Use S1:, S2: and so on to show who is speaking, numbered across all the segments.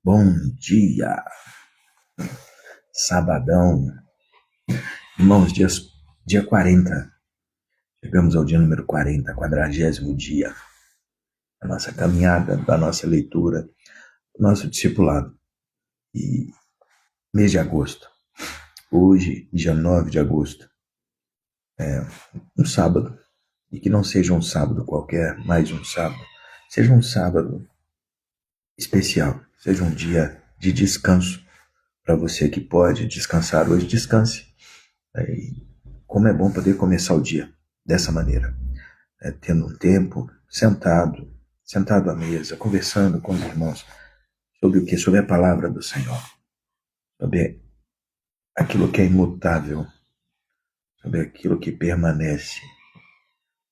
S1: Bom dia, sabadão, irmãos, dia 40, chegamos ao dia número 40, 40º dia da nossa caminhada, da nossa leitura, do nosso discipulado, e mês de agosto, hoje, dia 9 de agosto, é um sábado, e que não seja um sábado qualquer, mais um sábado, seja um sábado especial, seja um dia de descanso, para você que pode descansar hoje, descanse. Como é bom poder começar o dia dessa maneira, tendo um tempo sentado à mesa, conversando com os irmãos sobre o que? Sobre a palavra do Senhor, sobre aquilo que é imutável, sobre aquilo que permanece.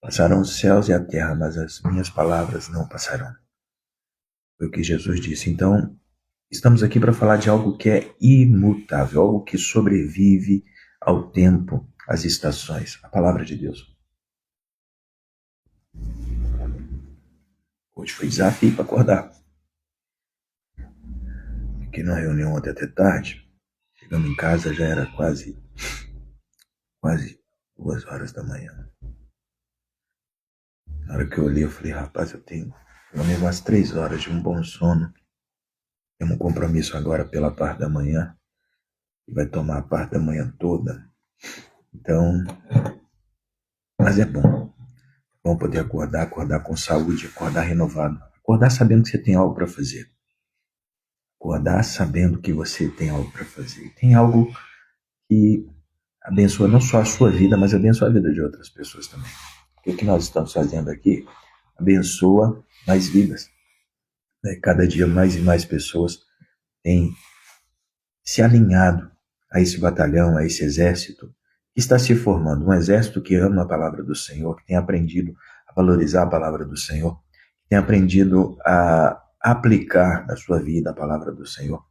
S1: Passarão os céus e a terra, mas as minhas palavras não passarão. Foi o que Jesus disse. Então, estamos aqui para falar de algo que é imutável, algo que sobrevive ao tempo, às estações, a palavra de Deus. Hoje foi desafio para acordar. Fiquei na reunião ontem até tarde. Chegando em casa já era quase 2 horas da manhã. Na hora que eu olhei, eu falei, rapaz, eu tenho pelo menos umas 3 horas de um bom sono. Tenho um compromisso agora pela parte da manhã, que vai tomar a parte da manhã toda. Então, mas é bom. É bom poder acordar com saúde, acordar renovado. Acordar sabendo que você tem algo para fazer. Acordar sabendo que você tem algo para fazer. Tem algo que abençoa não só a sua vida, mas abençoa a vida de outras pessoas também. O que nós estamos fazendo aqui abençoa mais vidas. Cada dia mais e mais pessoas têm se alinhado a esse batalhão, a esse exército que está se formando. Um exército que ama a palavra do Senhor, que tem aprendido a valorizar a palavra do Senhor, que tem aprendido a aplicar na sua vida a palavra do Senhor.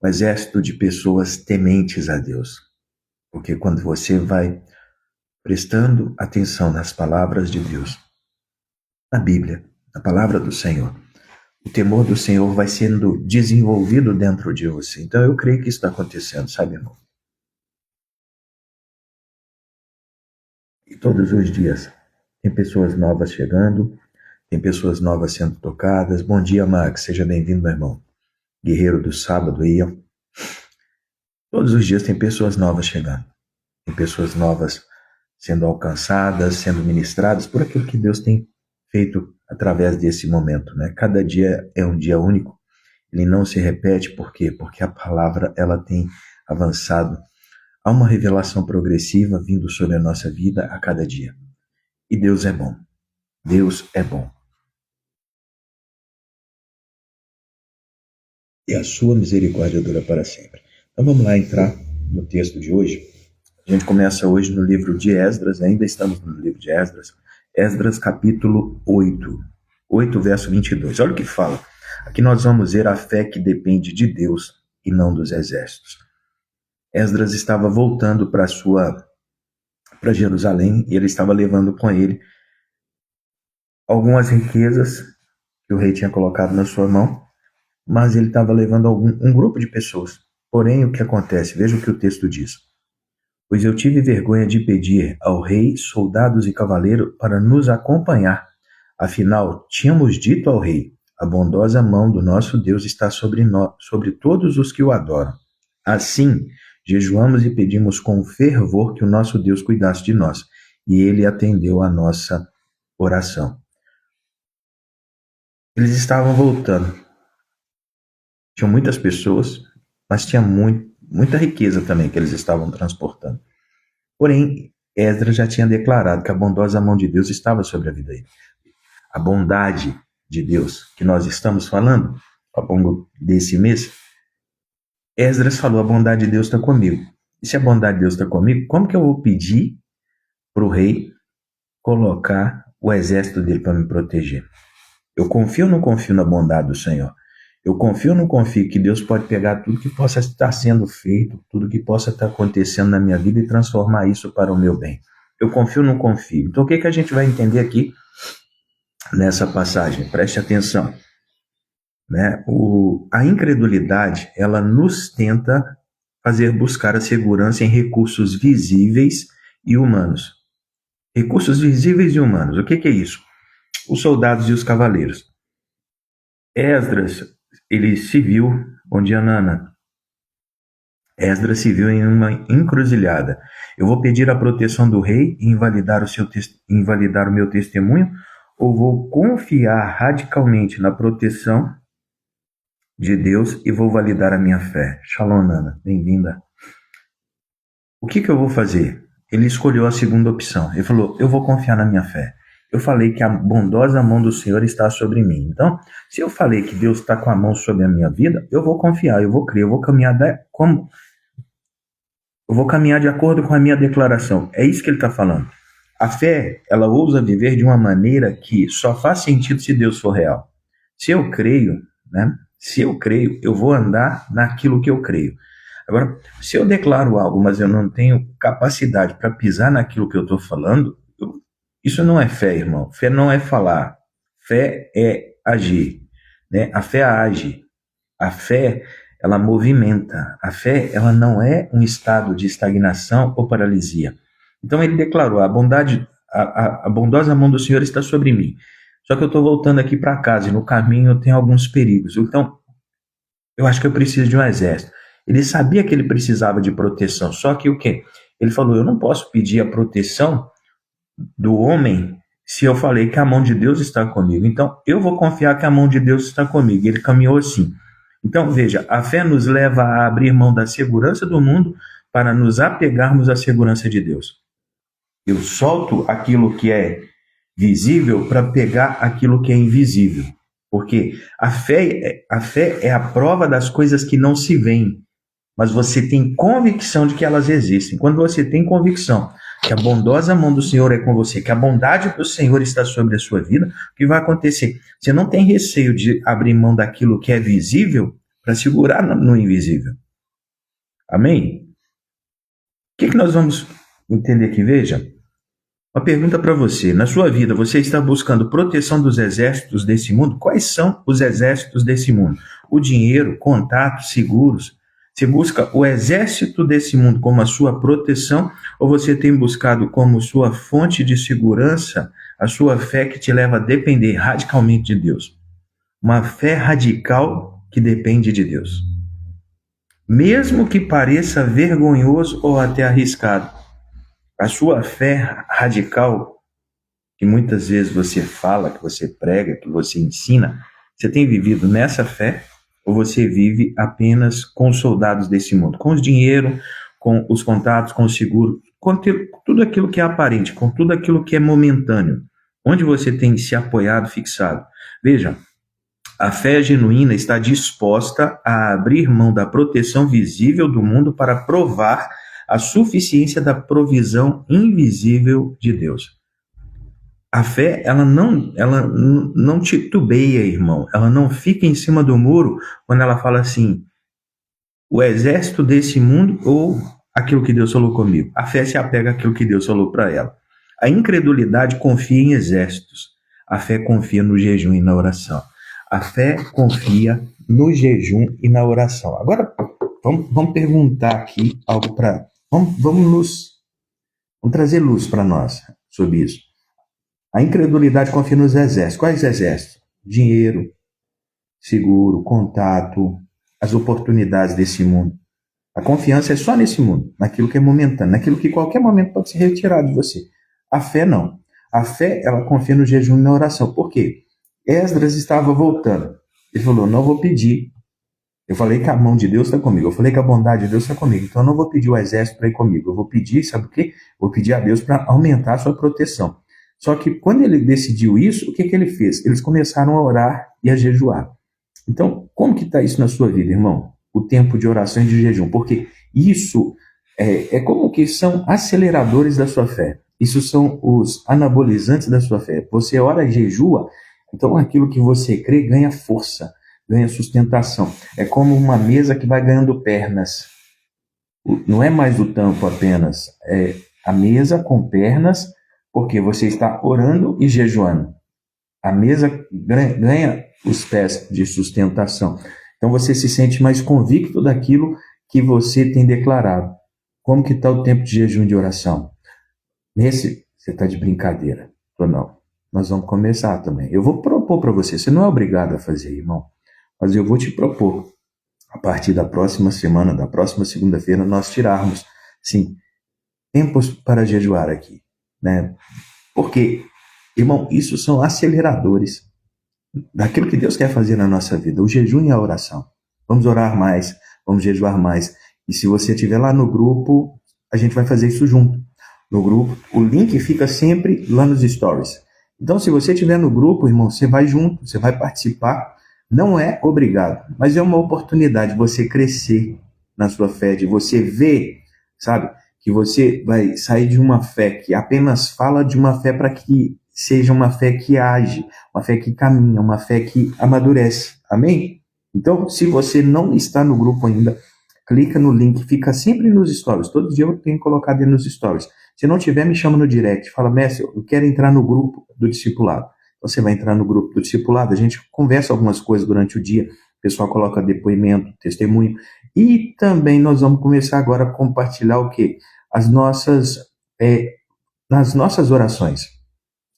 S1: Um exército de pessoas tementes a Deus. Porque quando você vai prestando atenção nas palavras de Deus, na Bíblia, na palavra do Senhor, o temor do Senhor vai sendo desenvolvido dentro de você. Então eu creio que isso está acontecendo, sabe, irmão? E todos os dias tem pessoas novas chegando, tem pessoas novas sendo tocadas. Bom dia, Max, seja bem-vindo, meu irmão. Guerreiro do sábado aí, ó. Todos os dias tem pessoas novas chegando. Tem pessoas novas sendo alcançadas, sendo ministradas por aquilo que Deus tem feito através desse momento, né? Cada dia é um dia único, ele não se repete, por quê? Porque a palavra, ela tem avançado. Há uma revelação progressiva vindo sobre a nossa vida a cada dia. E Deus é bom. Deus é bom. E a sua misericórdia dura para sempre. Então vamos lá entrar no texto de hoje. A gente começa hoje no livro de Esdras, ainda estamos no livro de Esdras. Esdras capítulo 8, verso 22. Olha o que fala. Aqui nós vamos ver a fé que depende de Deus e não dos exércitos. Esdras estava voltando para Jerusalém e ele estava levando com ele algumas riquezas que o rei tinha colocado na sua mão, mas ele estava levando um grupo de pessoas. Porém, o que acontece? Veja o que o texto diz. Pois eu tive vergonha de pedir ao rei soldados e cavaleiros para nos acompanhar. Afinal, tínhamos dito ao rei, a bondosa mão do nosso Deus está sobre todos os que o adoram. Assim, jejuamos e pedimos com fervor que o nosso Deus cuidasse de nós, e ele atendeu a nossa oração. Eles estavam voltando. Tinham muitas pessoas, mas tinha muita riqueza também que eles estavam transportando. Porém, Esdras já tinha declarado que a bondosa mão de Deus estava sobre a vida dele. A bondade de Deus que nós estamos falando ao longo desse mês, Esdras falou, a bondade de Deus está comigo. E se a bondade de Deus está comigo, como que eu vou pedir para o rei colocar o exército dele para me proteger? Eu confio ou não confio na bondade do Senhor? Eu confio ou não confio que Deus pode pegar tudo que possa estar sendo feito, tudo que possa estar acontecendo na minha vida e transformar isso para o meu bem? Eu confio ou não confio? Então o que a gente vai entender aqui nessa passagem? Preste atenção. né? A incredulidade, ela nos tenta fazer buscar a segurança em recursos visíveis e humanos. Recursos visíveis e humanos. O que é isso? Os soldados e os cavaleiros. Esdras, ele se viu, bom dia, Nana. Esdras se viu em uma encruzilhada. Eu vou pedir a proteção do rei e invalidar o meu testemunho, ou vou confiar radicalmente na proteção de Deus e vou validar a minha fé? Shalom, Nana, bem-vinda. O que eu vou fazer? Ele escolheu a segunda opção. Ele falou, eu vou confiar na minha fé. Eu falei que a bondosa mão do Senhor está sobre mim. Então, se eu falei que Deus está com a mão sobre a minha vida, eu vou confiar, eu vou crer, eu vou caminhar de acordo com a minha declaração. É isso que ele está falando. A fé, ela ousa viver de uma maneira que só faz sentido se Deus for real. Se eu creio, né? Se eu creio, eu vou andar naquilo que eu creio. Agora, se eu declaro algo, mas eu não tenho capacidade para pisar naquilo que eu estou falando, isso não é fé, irmão. Fé não é falar. Fé é agir, né? A fé age. A fé, ela movimenta. A fé, ela não é um estado de estagnação ou paralisia. Então ele declarou, a bondosa mão do Senhor está sobre mim. Só que eu estou voltando aqui para casa e no caminho eu tenho alguns perigos. Então, eu acho que eu preciso de um exército. Ele sabia que ele precisava de proteção. Só que o quê? Ele falou, eu não posso pedir a proteção do homem se eu falei que a mão de Deus está comigo. Então, eu vou confiar que a mão de Deus está comigo. Ele caminhou assim. Então, veja, a fé nos leva a abrir mão da segurança do mundo para nos apegarmos à segurança de Deus. Eu solto aquilo que é visível para pegar aquilo que é invisível. Porque a fé é a prova das coisas que não se veem, mas você tem convicção de que elas existem. Quando você tem convicção que a bondosa mão do Senhor é com você, que a bondade do Senhor está sobre a sua vida, o que vai acontecer? Você não tem receio de abrir mão daquilo que é visível para segurar no invisível. Amém? O que nós vamos entender aqui? Veja, uma pergunta para você. Na sua vida, você está buscando proteção dos exércitos desse mundo? Quais são os exércitos desse mundo? O dinheiro, contatos, seguros. Você busca o exército desse mundo como a sua proteção ou você tem buscado como sua fonte de segurança a sua fé que te leva a depender radicalmente de Deus? Uma fé radical que depende de Deus. Mesmo que pareça vergonhoso ou até arriscado, a sua fé radical, que muitas vezes você fala, que você prega, que você ensina, você tem vivido nessa fé? Ou você vive apenas com os soldados desse mundo, com o dinheiro, com os contatos, com o seguro, com tudo aquilo que é aparente, com tudo aquilo que é momentâneo? Onde você tem se apoiado, fixado? Veja, a fé genuína está disposta a abrir mão da proteção visível do mundo para provar a suficiência da provisão invisível de Deus. A fé, ela não titubeia, irmão. Ela não fica em cima do muro quando ela fala assim, o exército desse mundo ou aquilo que Deus falou comigo. A fé se apega àquilo que Deus falou para ela. A incredulidade confia em exércitos. A fé confia no jejum e na oração. A fé confia no jejum e na oração. Agora, vamos perguntar aqui algo para... Vamos trazer luz para nós sobre isso. A incredulidade confia nos exércitos. Quais exércitos? Dinheiro, seguro, contato, as oportunidades desse mundo. A confiança é só nesse mundo, naquilo que é momentâneo, naquilo que qualquer momento pode ser retirado de você. A fé não. A fé, ela confia no jejum e na oração. Por quê? Esdras estava voltando. Ele falou, não vou pedir. Eu falei que a mão de Deus está comigo. Eu falei que a bondade de Deus está comigo. Então eu não vou pedir o exército para ir comigo. Eu vou pedir, sabe o quê? Vou pedir a Deus para aumentar a sua proteção. Só que quando ele decidiu isso, o que ele fez? Eles começaram a orar e a jejuar. Então, como que está isso na sua vida, irmão? O tempo de oração e de jejum. Porque isso é como que são aceleradores da sua fé. Isso são os anabolizantes da sua fé. Você ora e jejua, então aquilo que você crê ganha força, ganha sustentação. É como uma mesa que vai ganhando pernas. Não é mais o tampo apenas. É a mesa com pernas, porque você está orando e jejuando. A mesa ganha os pés de sustentação. Então você se sente mais convicto daquilo que você tem declarado. Como que está o tempo de jejum e de oração? Nesse, você está de brincadeira. Ou não? Nós vamos começar também. Eu vou propor para você. Você não é obrigado a fazer, irmão. Mas eu vou te propor. A partir da próxima semana, da próxima segunda-feira, nós tirarmos, sim, tempos para jejuar aqui, né? Porque, irmão, isso são aceleradores daquilo que Deus quer fazer na nossa vida, o jejum e a oração. Vamos orar mais, vamos jejuar mais. E se você estiver lá no grupo, a gente vai fazer isso junto. No grupo, o link fica sempre lá nos stories. Então, se você estiver no grupo, irmão, você vai junto, você vai participar. Não é obrigado, mas é uma oportunidade de você crescer na sua fé, de você ver, sabe, que você vai sair de uma fé que apenas fala, de uma fé para que seja uma fé que age, uma fé que caminha, uma fé que amadurece. Amém? Então, se você não está no grupo ainda, clica no link, fica sempre nos stories. Todo dia eu tenho colocado ele nos stories. Se não tiver, me chama no direct. Fala, mestre, eu quero entrar no grupo do discipulado. Você vai entrar no grupo do discipulado, a gente conversa algumas coisas durante o dia, o pessoal coloca depoimento, testemunho, e também nós vamos começar agora a compartilhar o quê? As nossas orações.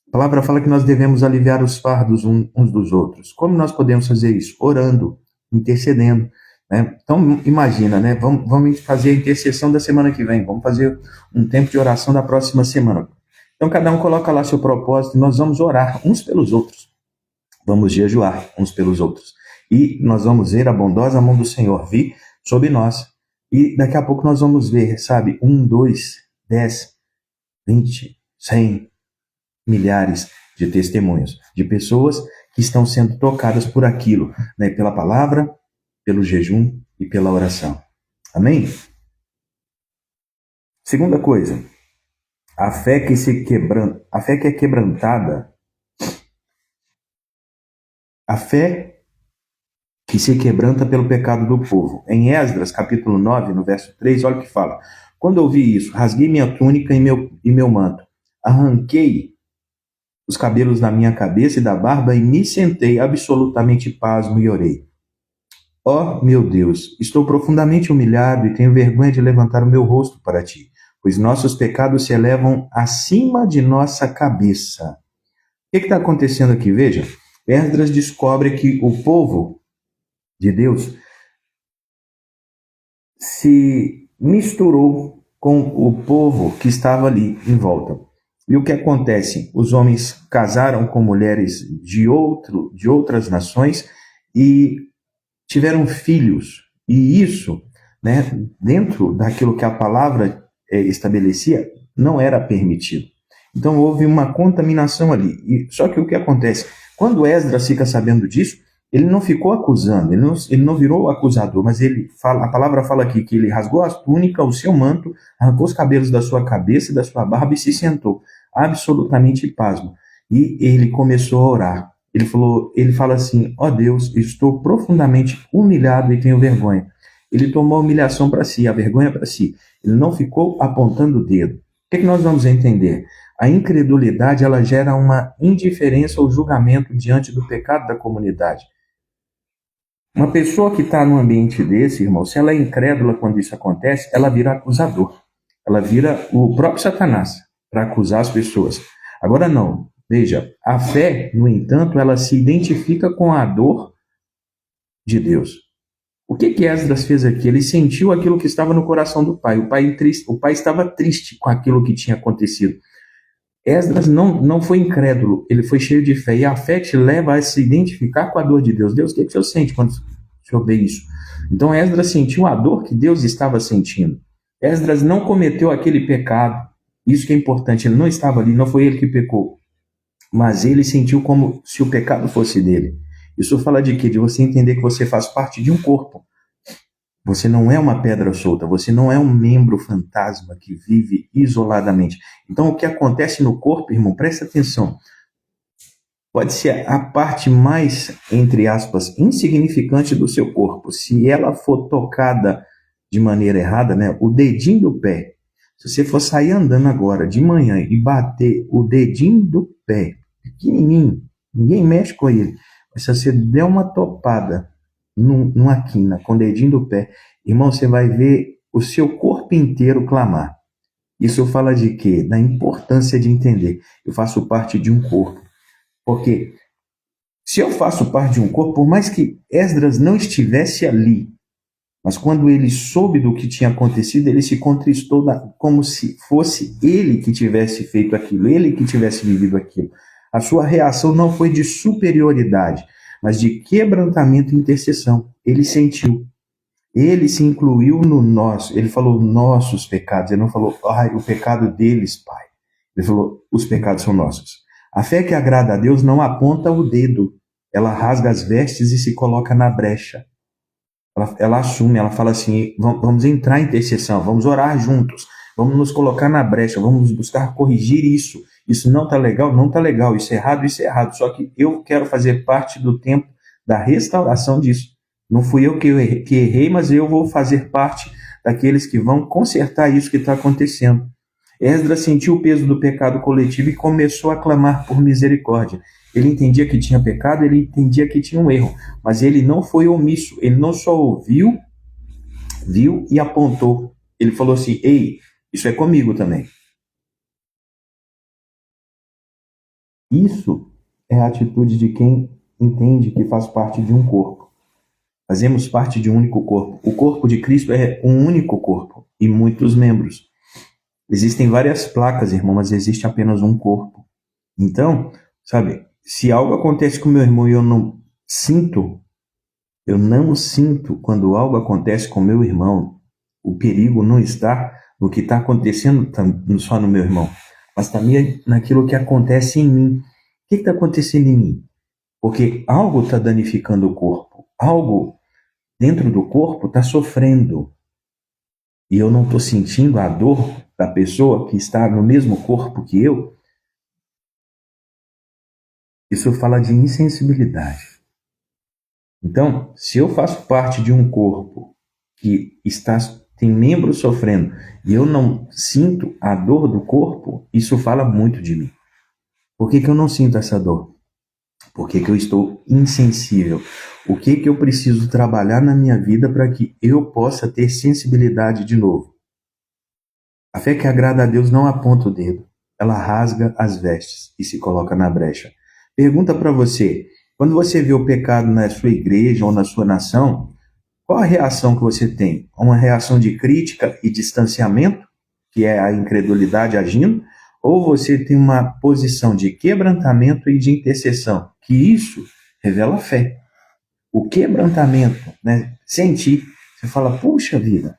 S1: A palavra fala que nós devemos aliviar os fardos uns dos outros. Como nós podemos fazer isso? Orando, intercedendo. Né? Então, imagina, né? Vamos fazer a intercessão da semana que vem, vamos fazer um tempo de oração da próxima semana. Então, cada um coloca lá seu propósito, nós vamos orar uns pelos outros. Vamos jejuar uns pelos outros. E nós vamos ver a bondosa mão do Senhor vir sobre nós. E daqui a pouco nós vamos ver, sabe, 1, 2, 10, 20, 100, milhares de testemunhos, de pessoas que estão sendo tocadas por aquilo, né, pela palavra, pelo jejum e pela oração. Amém? Segunda coisa, a fé que é quebrantada, a fé que se quebranta pelo pecado do povo. Em Esdras, capítulo 9, no verso 3, olha o que fala. Quando eu ouvi isso, rasguei minha túnica e meu manto, arranquei os cabelos da minha cabeça e da barba e me sentei absolutamente pasmo e orei. Ó, meu Deus, estou profundamente humilhado e tenho vergonha de levantar o meu rosto para ti, pois nossos pecados se elevam acima de nossa cabeça. O que está acontecendo aqui? Veja, Esdras descobre que o povo de Deus se misturou com o povo que estava ali em volta. E o que acontece? Os homens casaram com mulheres de outras nações e tiveram filhos. E isso, né, dentro daquilo que a palavra estabelecia, não era permitido. Então houve uma contaminação ali. Só que o que acontece? Quando Esdras fica sabendo disso, ele não ficou acusando, ele não virou acusador, mas a palavra fala aqui que ele rasgou a túnica, o seu manto, arrancou os cabelos da sua cabeça e da sua barba e se sentou, absolutamente pasmo. E ele começou a orar. Ele fala assim, ó Deus, estou profundamente humilhado e tenho vergonha. Ele tomou a humilhação para si, a vergonha para si. Ele não ficou apontando o dedo. O que nós vamos entender? A incredulidade, ela gera uma indiferença ou julgamento diante do pecado da comunidade. Uma pessoa que está num ambiente desse, irmão, se ela é incrédula quando isso acontece, ela vira acusador. Ela vira o próprio Satanás para acusar as pessoas. Agora não. Veja, a fé, no entanto, ela se identifica com a dor de Deus. O que Esdras fez aqui? Ele sentiu aquilo que estava no coração do pai. O pai estava triste com aquilo que tinha acontecido. Esdras não foi incrédulo, ele foi cheio de fé. E a fé te leva a se identificar com a dor de Deus. Deus, o que o senhor sente quando o senhor vê isso? Então Esdras sentiu a dor que Deus estava sentindo. Esdras não cometeu aquele pecado. Isso que é importante, ele não estava ali, não foi ele que pecou. Mas ele sentiu como se o pecado fosse dele. Isso fala de quê? De você entender que você faz parte de um corpo. Você não é uma pedra solta, você não é um membro fantasma que vive isoladamente. Então, o que acontece no corpo, irmão, presta atenção. Pode ser a parte mais, entre aspas, insignificante do seu corpo. Se ela for tocada de maneira errada, né, o dedinho do pé, se você for sair andando agora de manhã e bater o dedinho do pé, pequenininho, ninguém mexe com ele, Mas se você der uma topada numa quina com o dedinho do pé, irmão, você vai ver o seu corpo inteiro clamar. Isso fala de quê? Da importância de entender. Eu faço parte de um corpo. Porque se eu faço parte de um corpo, por mais que Esdras não estivesse ali, mas quando ele soube do que tinha acontecido, ele se contristou como se fosse ele que tivesse feito aquilo, ele que tivesse vivido aquilo. A sua reação não foi de superioridade, mas de quebrantamento e intercessão. Ele sentiu. Ele se incluiu no nosso. Ele falou nossos pecados. Ele não falou, o pecado deles, Pai. Ele falou, os pecados são nossos. A fé que agrada a Deus não aponta o dedo. Ela rasga as vestes e se coloca na brecha. Ela assume, ela fala assim, vamos entrar em intercessão, vamos orar juntos, vamos nos colocar na brecha, vamos buscar corrigir isso. Isso não está legal, não está legal, isso é errado, isso é errado. Só que eu quero fazer parte do tempo da restauração disso. Não fui eu que errei, mas eu vou fazer parte daqueles que vão consertar isso que está acontecendo. Esdras sentiu o peso do pecado coletivo e começou a clamar por misericórdia. Ele entendia que tinha pecado, ele entendia que tinha um erro, mas ele não foi omisso, ele não só ouviu, viu e apontou. Ele falou assim, ei, isso é comigo também. Isso é a atitude de quem entende que faz parte de um corpo. Fazemos parte de um único corpo. O corpo de Cristo é um único corpo e muitos membros. Existem várias placas, irmão, mas existe apenas um corpo. Então, sabe, se algo acontece com meu irmão e eu não sinto quando algo acontece com meu irmão, o perigo não está no que está acontecendo só no meu irmão, mas também naquilo que acontece em mim. O que está acontecendo em mim? Porque algo está danificando o corpo, algo dentro do corpo está sofrendo. E eu não estou sentindo a dor da pessoa que está no mesmo corpo que eu. Isso fala de insensibilidade. Então, se eu faço parte de um corpo que tem membros sofrendo e eu não sinto a dor do corpo, isso fala muito de mim. Por que eu não sinto essa dor? Por que eu estou insensível? O que eu preciso trabalhar na minha vida para que eu possa ter sensibilidade de novo? A fé que agrada a Deus não aponta o dedo. Ela rasga as vestes e se coloca na brecha. Pergunta para você, quando você vê o pecado na sua igreja ou na sua nação, qual a reação que você tem? Uma reação de crítica e distanciamento, que é a incredulidade agindo, ou você tem uma posição de quebrantamento e de intercessão, que isso revela fé. O quebrantamento, né? Sentir, você fala, puxa vida,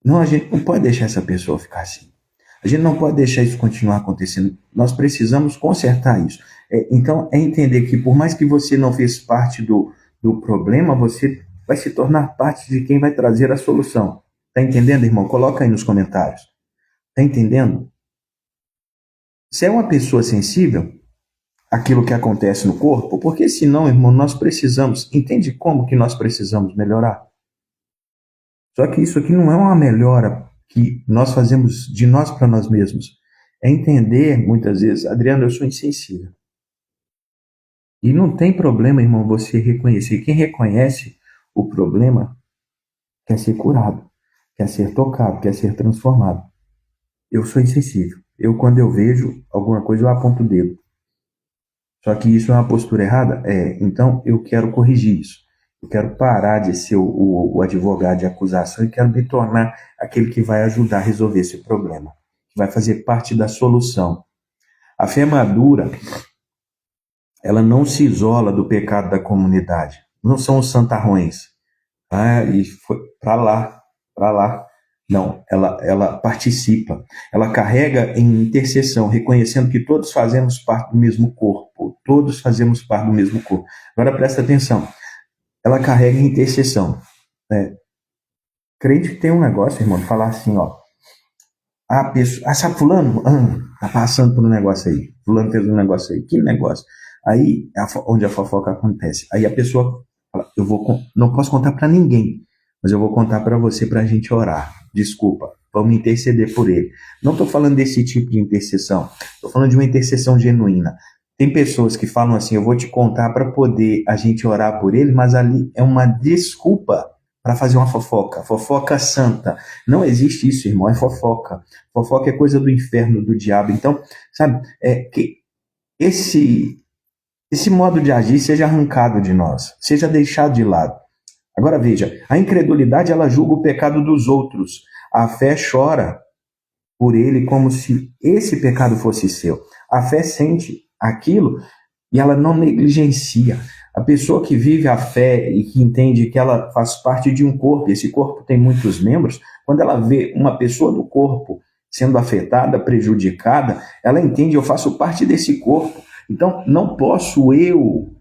S1: não, a gente não pode deixar essa pessoa ficar assim. A gente não pode deixar isso continuar acontecendo. Nós precisamos consertar isso. Então, é entender que por mais que você não fez parte do problema, você vai se tornar parte de quem vai trazer a solução. Tá entendendo, irmão? Coloca aí nos comentários. Tá entendendo? Se é uma pessoa sensível àquilo que acontece no corpo, porque senão, irmão, nós precisamos... Entende como que nós precisamos melhorar? Só que isso aqui não é uma melhora que nós fazemos de nós para nós mesmos. É entender, muitas vezes, Adriano, eu sou insensível. E não tem problema, irmão, você reconhecer. Quem reconhece o problema quer ser curado, quer ser tocado, quer ser transformado. Eu sou insensível. Quando eu vejo alguma coisa, eu aponto o dedo. Só que isso é uma postura errada? Então eu quero corrigir isso. Eu quero parar de ser o advogado de acusação e quero me tornar aquele que vai ajudar a resolver esse problema, que vai fazer parte da solução. A fé madura, ela não se isola do pecado da comunidade. Não são os santarrões. E foi para lá. Não, ela participa. Ela carrega em intercessão, reconhecendo que todos fazemos parte do mesmo corpo. Todos fazemos parte do mesmo corpo. Agora presta atenção. Ela carrega em intercessão. Crente tem um negócio, irmão, de falar assim, ó. A pessoa, sabe fulano? Tá passando por um negócio aí. Fulano fez um negócio aí. Que negócio? Aí, onde a fofoca acontece. Aí a pessoa fala, não posso contar para ninguém, mas eu vou contar para você pra gente orar. Desculpa, vamos interceder por ele. Não estou falando desse tipo de intercessão. Estou falando de uma intercessão genuína.
S2: Tem pessoas que falam assim, eu vou te contar para poder a gente orar por ele, mas ali é uma desculpa para fazer uma fofoca, fofoca santa. Não existe isso, irmão, é fofoca. Fofoca é coisa do inferno, do diabo. Então, sabe, que esse modo de agir seja arrancado de nós, seja deixado de lado. Agora veja, a incredulidade ela julga o pecado dos outros. A fé chora por ele como se esse pecado fosse seu. A fé sente aquilo e ela não negligencia. A pessoa que vive a fé e que entende que ela faz parte de um corpo, esse corpo tem muitos membros, quando ela vê uma pessoa do corpo sendo afetada, prejudicada, ela entende, eu faço parte desse corpo. Então, não posso eu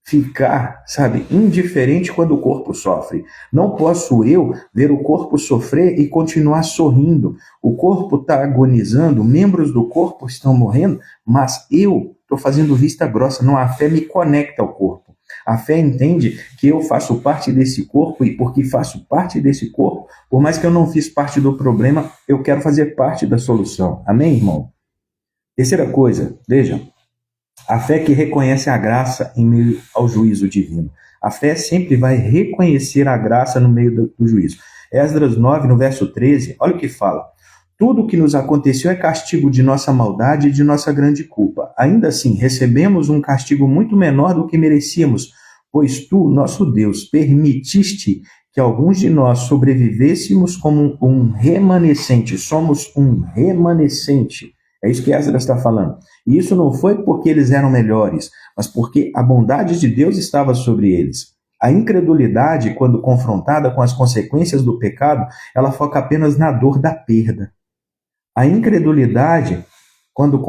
S2: ficar, sabe, indiferente quando o corpo sofre. Não posso eu ver o corpo sofrer e continuar sorrindo. O corpo está agonizando, membros do corpo estão morrendo, mas eu estou fazendo vista grossa. Não, a fé me conecta ao corpo. A fé entende que eu faço parte desse corpo e porque faço parte desse corpo, por mais que eu não fiz parte do problema, eu quero fazer parte da solução. Amém, irmão? Terceira coisa, veja, a fé que reconhece a graça em meio ao juízo divino. A fé sempre vai reconhecer a graça no meio do juízo. Esdras 9, no verso 13, olha o que fala. Tudo o que nos aconteceu é castigo de nossa maldade e de nossa grande culpa. Ainda assim, recebemos um castigo muito menor do que merecíamos, pois tu, nosso Deus, permitiste que alguns de nós sobrevivêssemos como um remanescente. Somos um remanescente. É isso que Esdras está falando. E isso não foi porque eles eram melhores, mas porque a bondade de Deus estava sobre eles. A incredulidade, quando confrontada com as consequências do pecado, ela foca apenas na dor da perda. A incredulidade, quando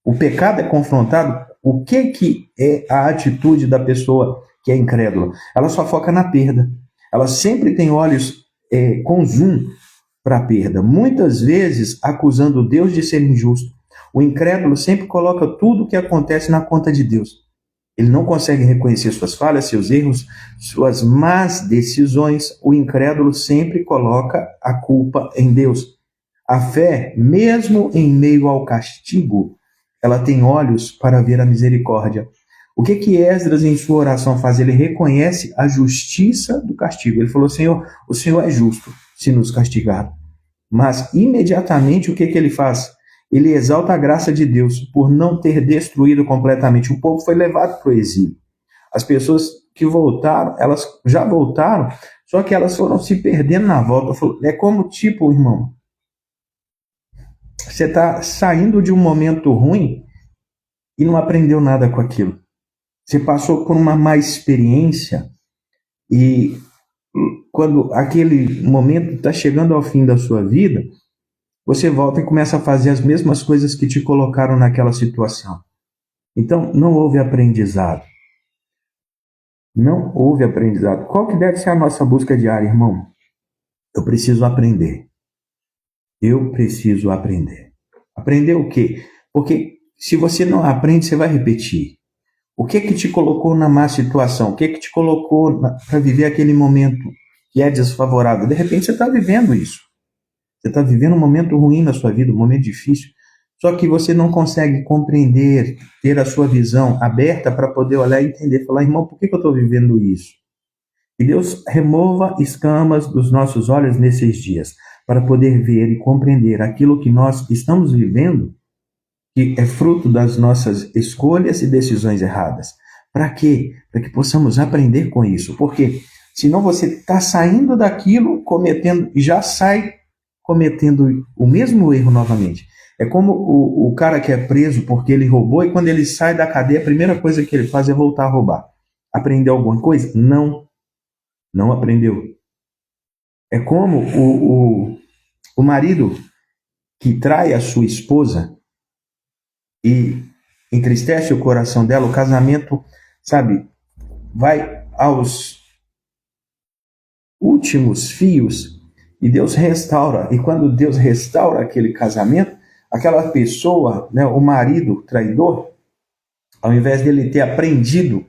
S2: o pecado é confrontado, o que é a atitude da pessoa que é incrédula? Ela só foca na perda. Ela sempre tem olhos com zoom para a perda, muitas vezes acusando Deus de ser injusto. O incrédulo sempre coloca tudo o que acontece na conta de Deus. Ele não consegue reconhecer suas falhas, seus erros, suas más decisões. O incrédulo sempre coloca a culpa em Deus. A fé, mesmo em meio ao castigo, ela tem olhos para ver a misericórdia. O que Esdras em sua oração faz? Ele reconhece a justiça do castigo. Ele falou, Senhor, o Senhor é justo se nos castigar. Mas imediatamente o que ele faz? Ele exalta a graça de Deus por não ter destruído completamente. O povo foi levado para o exílio. As pessoas que voltaram, elas já voltaram, só que elas foram se perdendo na volta. É como tipo, irmão, você está saindo de um momento ruim e não aprendeu nada com aquilo. Você passou por uma má experiência e quando aquele momento está chegando ao fim da sua vida, você volta e começa a fazer as mesmas coisas que te colocaram naquela situação. Então, não houve aprendizado. Não houve aprendizado. Qual que deve ser a nossa busca diária, irmão? Eu preciso aprender. Eu preciso aprender. Aprender o quê? Porque se você não aprende, você vai repetir. O que te colocou na má situação? O que te colocou para viver aquele momento que é desfavorável? De repente você está vivendo isso. Você está vivendo um momento ruim na sua vida, um momento difícil. Só que você não consegue compreender, ter a sua visão aberta para poder olhar e entender. Falar, irmão, por que eu estou vivendo isso? E Deus remova escamas dos nossos olhos nesses dias, para poder ver e compreender aquilo que nós estamos vivendo, que é fruto das nossas escolhas e decisões erradas. Para quê? Para que possamos aprender com isso. Porque senão você está saindo daquilo, cometendo, e já sai cometendo o mesmo erro novamente. É como o cara que é preso porque ele roubou e quando ele sai da cadeia, a primeira coisa que ele faz é voltar a roubar. Aprendeu alguma coisa? Não aprendeu. É como o marido que trai a sua esposa e entristece o coração dela, o casamento, sabe, vai aos últimos fios e Deus restaura. E quando Deus restaura aquele casamento, aquela pessoa, né, o marido traidor, ao invés dele ter aprendido,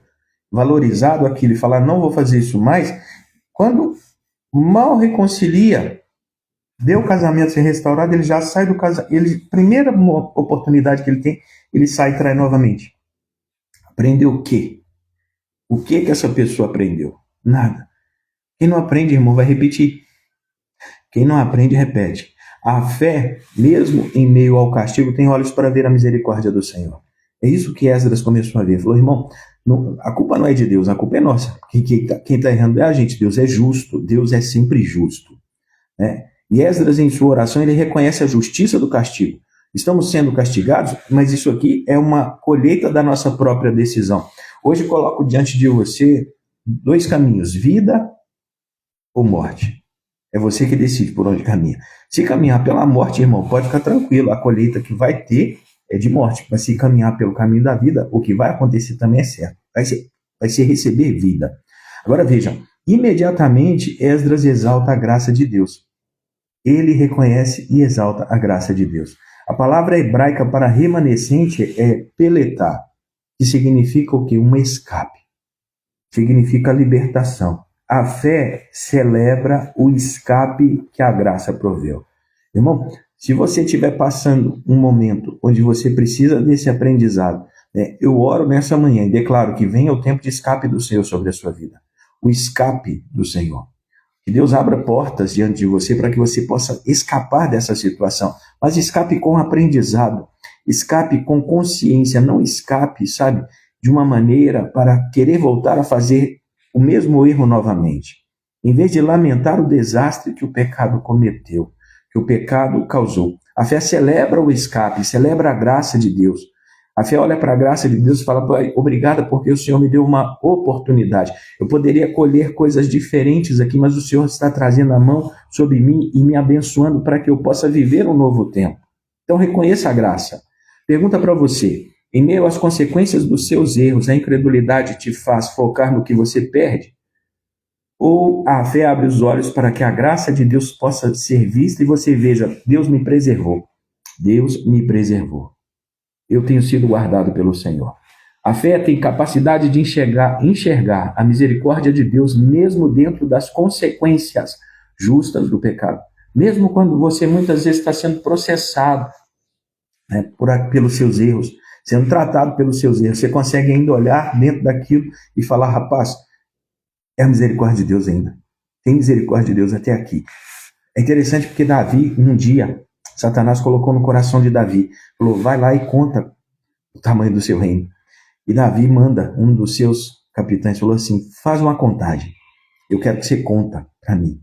S2: valorizado aquilo e falar, não vou fazer isso mais, quando mal reconcilia, Deu o casamento ser restaurado, ele já sai do casamento. Primeira oportunidade que ele tem, ele sai e trai novamente. Aprendeu o quê? O que essa pessoa aprendeu? Nada. Quem não aprende, irmão, vai repetir. Quem não aprende, repete. A fé, mesmo em meio ao castigo, tem olhos para ver a misericórdia do Senhor. É isso que Esdras começou a ver. Falou, irmão, a culpa não é de Deus, a culpa é nossa. Quem está errando é a gente. Deus é justo, Deus é sempre justo. Né? E Esdras, em sua oração, ele reconhece a justiça do castigo. Estamos sendo castigados, mas isso aqui é uma colheita da nossa própria decisão. Hoje coloco diante de você 2 caminhos, vida ou morte. É você que decide por onde caminha. Se caminhar pela morte, irmão, pode ficar tranquilo, a colheita que vai ter é de morte. Mas se caminhar pelo caminho da vida, o que vai acontecer também é certo. Vai ser receber vida. Agora vejam, imediatamente Esdras exalta a graça de Deus. Ele reconhece e exalta a graça de Deus. A palavra hebraica para remanescente é peletá, que significa o quê? Um escape. Significa libertação. A fé celebra o escape que a graça proveu. Irmão, se você estiver passando um momento onde você precisa desse aprendizado, né, eu oro nessa manhã e declaro que venha o tempo de escape do Senhor sobre a sua vida. O escape do Senhor. Que Deus abra portas diante de você para que você possa escapar dessa situação. Mas escape com aprendizado. Escape com consciência. Não escape, sabe, de uma maneira para querer voltar a fazer o mesmo erro novamente. Em vez de lamentar o desastre que o pecado cometeu, que o pecado causou. A fé celebra o escape, celebra a graça de Deus. A fé olha para a graça de Deus e fala, Pai, obrigada porque o Senhor me deu uma oportunidade. Eu poderia colher coisas diferentes aqui, mas o Senhor está trazendo a mão sobre mim e me abençoando para que eu possa viver um novo tempo. Então reconheça a graça. Pergunta para você, em meio às consequências dos seus erros, a incredulidade te faz focar no que você perde? Ou a fé abre os olhos para que a graça de Deus possa ser vista e você veja, Deus me preservou. Deus me preservou. Eu tenho sido guardado pelo Senhor. A fé tem capacidade de enxergar a misericórdia de Deus mesmo dentro das consequências justas do pecado. Mesmo quando você muitas vezes está sendo processado, né, pelos seus erros, sendo tratado pelos seus erros, você consegue ainda olhar dentro daquilo e falar, rapaz, é a misericórdia de Deus ainda. Tem misericórdia de Deus até aqui. É interessante porque Davi, um dia, Satanás colocou no coração de Davi, falou, vai lá e conta o tamanho do seu reino. E Davi manda um dos seus capitães, falou assim, faz uma contagem. Eu quero que você conta para mim.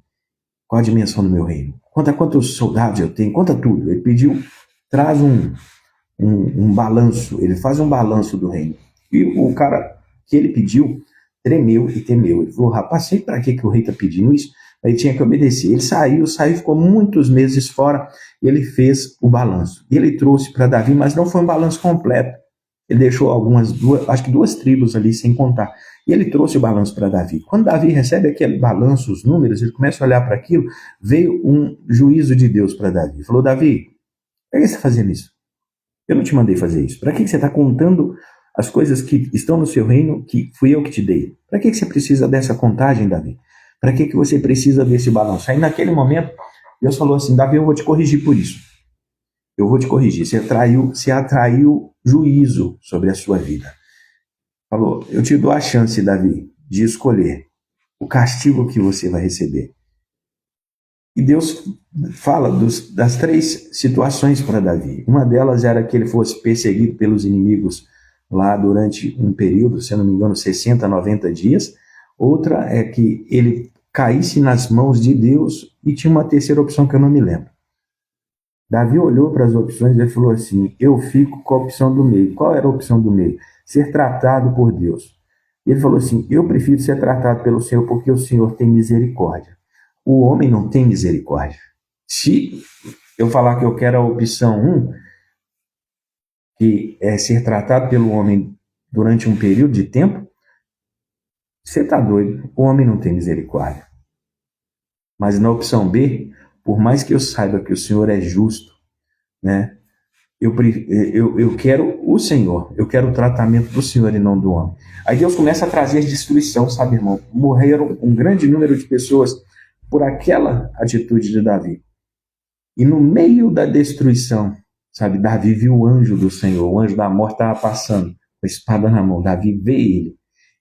S2: Qual a dimensão do meu reino? Conta quantos soldados eu tenho, conta tudo. Ele pediu, traz um balanço, ele faz um balanço do reino. E o cara que ele pediu, tremeu e temeu. Ele falou, rapaz, sei para que o rei está pedindo isso? Ele tinha que obedecer. Ele saiu, ficou muitos meses fora, e ele fez o balanço. E ele trouxe para Davi, mas não foi um balanço completo. Ele deixou acho que duas tribos ali sem contar. E ele trouxe o balanço para Davi. Quando Davi recebe aquele balanço, os números, ele começa a olhar para aquilo, veio um juízo de Deus para Davi. Ele falou, Davi, por que você está fazendo isso? Eu não te mandei fazer isso. Para que você está contando as coisas que estão no seu reino, que fui eu que te dei? Para que você precisa dessa contagem, Davi? Para que você precisa desse balanço? Aí naquele momento, Deus falou assim, Davi, eu vou te corrigir por isso. Eu vou te corrigir. Você atraiu juízo sobre a sua vida. Falou, eu te dou a chance, Davi, de escolher o castigo que você vai receber. E Deus fala das 3 situações para Davi. Uma delas era que ele fosse perseguido pelos inimigos lá durante um período, se eu não me engano, 60, 90 dias. Outra é que ele caísse nas mãos de Deus, e tinha uma terceira opção que eu não me lembro. Davi olhou para as opções e falou assim, eu fico com a opção do meio. Qual era a opção do meio? Ser tratado por Deus. E ele falou assim, eu prefiro ser tratado pelo Senhor porque o Senhor tem misericórdia. O homem não tem misericórdia. Se eu falar que eu quero a opção 1, que é ser tratado pelo homem durante um período de tempo, você está doido, o homem não tem misericórdia. Mas na opção B, por mais que eu saiba que o Senhor é justo, né, eu quero o Senhor, eu quero o tratamento do Senhor e não do homem. Aí Deus começa a trazer destruição, sabe, irmão? Morreram um grande número de pessoas por aquela atitude de Davi. E no meio da destruição, sabe, Davi viu o anjo do Senhor, o anjo da morte estava passando, com a espada na mão. Davi vê ele.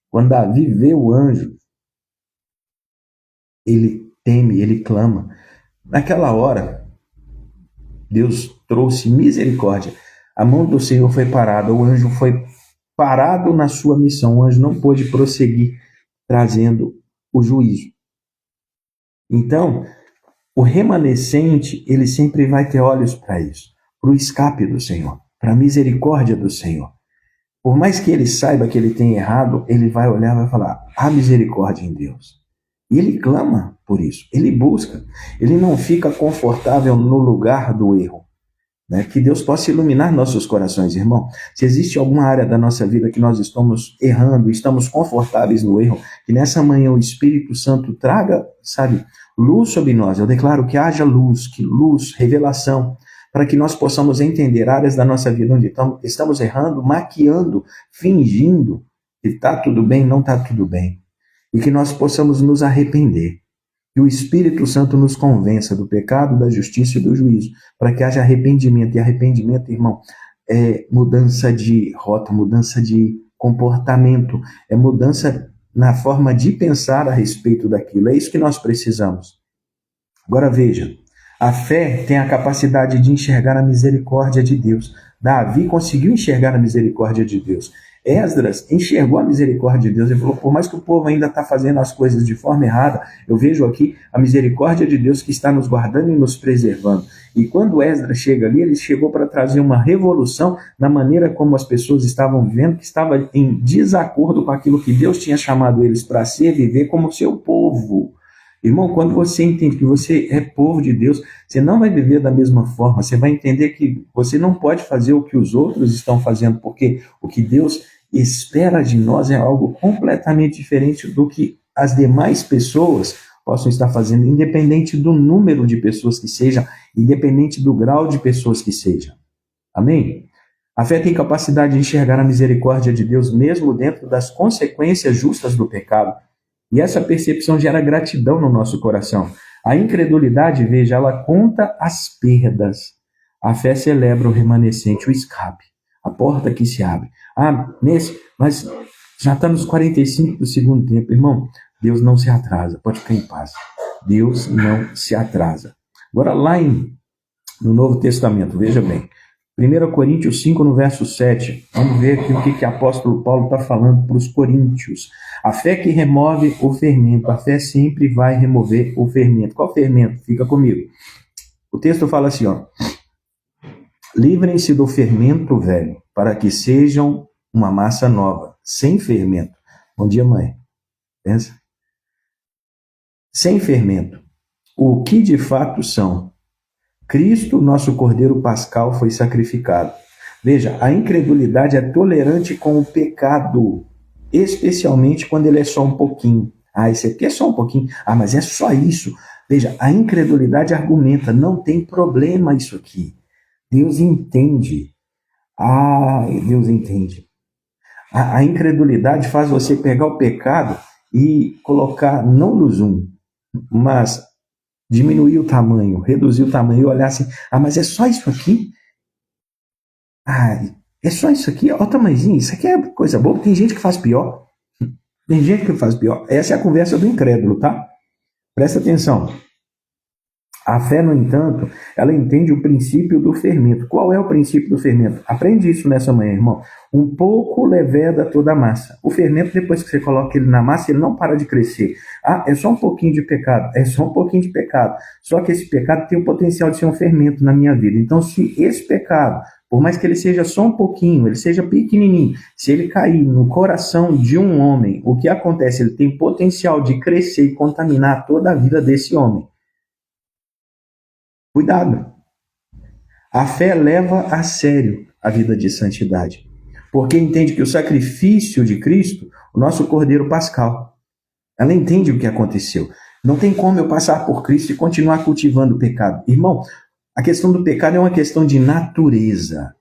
S2: Quando Davi vê o anjo, ele teme, ele clama. Naquela hora, Deus trouxe misericórdia. A mão do Senhor foi parada, o anjo foi parado na sua missão. O anjo não pôde prosseguir trazendo o juízo. Então, o remanescente, ele sempre vai ter olhos para isso, para o escape do Senhor, para a misericórdia do Senhor. Por mais que ele saiba que ele tem errado, ele vai olhar e vai falar, há misericórdia em Deus. E ele clama por isso, ele busca, ele não fica confortável no lugar do erro. Né? Que Deus possa iluminar nossos corações, irmão. Se existe alguma área da nossa vida que nós estamos errando, estamos confortáveis no erro, que nessa manhã o Espírito Santo traga, sabe, luz sobre nós. Eu declaro que haja luz, revelação, para que nós possamos entender áreas da nossa vida onde estamos errando, maquiando, fingindo que está tudo bem, não está tudo bem. E que nós possamos nos arrepender. Que o Espírito Santo nos convença do pecado, da justiça e do juízo, para que haja arrependimento. E arrependimento, irmão, é mudança de rota, mudança de comportamento, é mudança na forma de pensar a respeito daquilo. É isso que nós precisamos. Agora veja, a fé tem a capacidade de enxergar a misericórdia de Deus. Davi conseguiu enxergar a misericórdia de Deus. Esdras enxergou a misericórdia de Deus e falou, por mais que o povo ainda está fazendo as coisas de forma errada, eu vejo aqui a misericórdia de Deus que está nos guardando e nos preservando. E quando Esdras chega ali, ele chegou para trazer uma revolução na maneira como as pessoas estavam vivendo, que estava em desacordo com aquilo que Deus tinha chamado eles para ser, viver como seu povo. Irmão, quando você entende que você é povo de Deus, você não vai viver da mesma forma, você vai entender que você não pode fazer o que os outros estão fazendo, porque o que Deus espera de nós é algo completamente diferente do que as demais pessoas possam estar fazendo, independente do número de pessoas que sejam, independente do grau de pessoas que sejam. Amém? A fé tem capacidade de enxergar a misericórdia de Deus mesmo dentro das consequências justas do pecado. E essa percepção gera gratidão no nosso coração. A incredulidade, veja, ela conta as perdas. A fé celebra o remanescente, o escape, a porta que se abre. Mas já está nos 45 do segundo tempo. Irmão, Deus não se atrasa, pode ficar em paz. Deus não se atrasa. Agora lá no Novo Testamento, veja bem. 1 Coríntios 5, no verso 7, vamos ver aqui o que o apóstolo Paulo está falando para os coríntios. A fé que remove o fermento, a fé sempre vai remover o fermento. Qual fermento? Fica comigo. O texto fala assim, ó. Livrem-se do fermento velho, para que sejam uma massa nova, sem fermento. Bom dia, mãe. Pensa. Sem fermento. O que de fato são? Cristo, nosso Cordeiro Pascal, foi sacrificado. Veja, a incredulidade é tolerante com o pecado, especialmente quando ele é só um pouquinho. Esse aqui é só um pouquinho. Mas é só isso. Veja, a incredulidade argumenta, não tem problema isso aqui. Deus entende. Deus entende. A incredulidade faz você pegar o pecado e colocar, não no zoom, mas diminuir o tamanho, reduzir o tamanho e olhar assim, mas é só isso aqui? É só isso aqui? Olha o tamanhozinho, isso aqui é coisa boa, tem gente que faz pior. Tem gente que faz pior. Essa é a conversa do incrédulo, tá? Presta atenção. A fé, no entanto, ela entende o princípio do fermento. Qual é o princípio do fermento? Aprende isso nessa manhã, irmão. Um pouco leveda toda a massa. O fermento, depois que você coloca ele na massa, ele não para de crescer. É só um pouquinho de pecado. É só um pouquinho de pecado. Só que esse pecado tem o potencial de ser um fermento na minha vida. Então, se esse pecado, por mais que ele seja só um pouquinho, ele seja pequenininho, se ele cair no coração de um homem, o que acontece? Ele tem potencial de crescer e contaminar toda a vida desse homem. Cuidado. A fé leva a sério a vida de santidade, porque entende que o sacrifício de Cristo, o nosso Cordeiro Pascal, ela entende o que aconteceu. Não tem como eu passar por Cristo e continuar cultivando o pecado. Irmão, a questão do pecado é uma questão de natureza.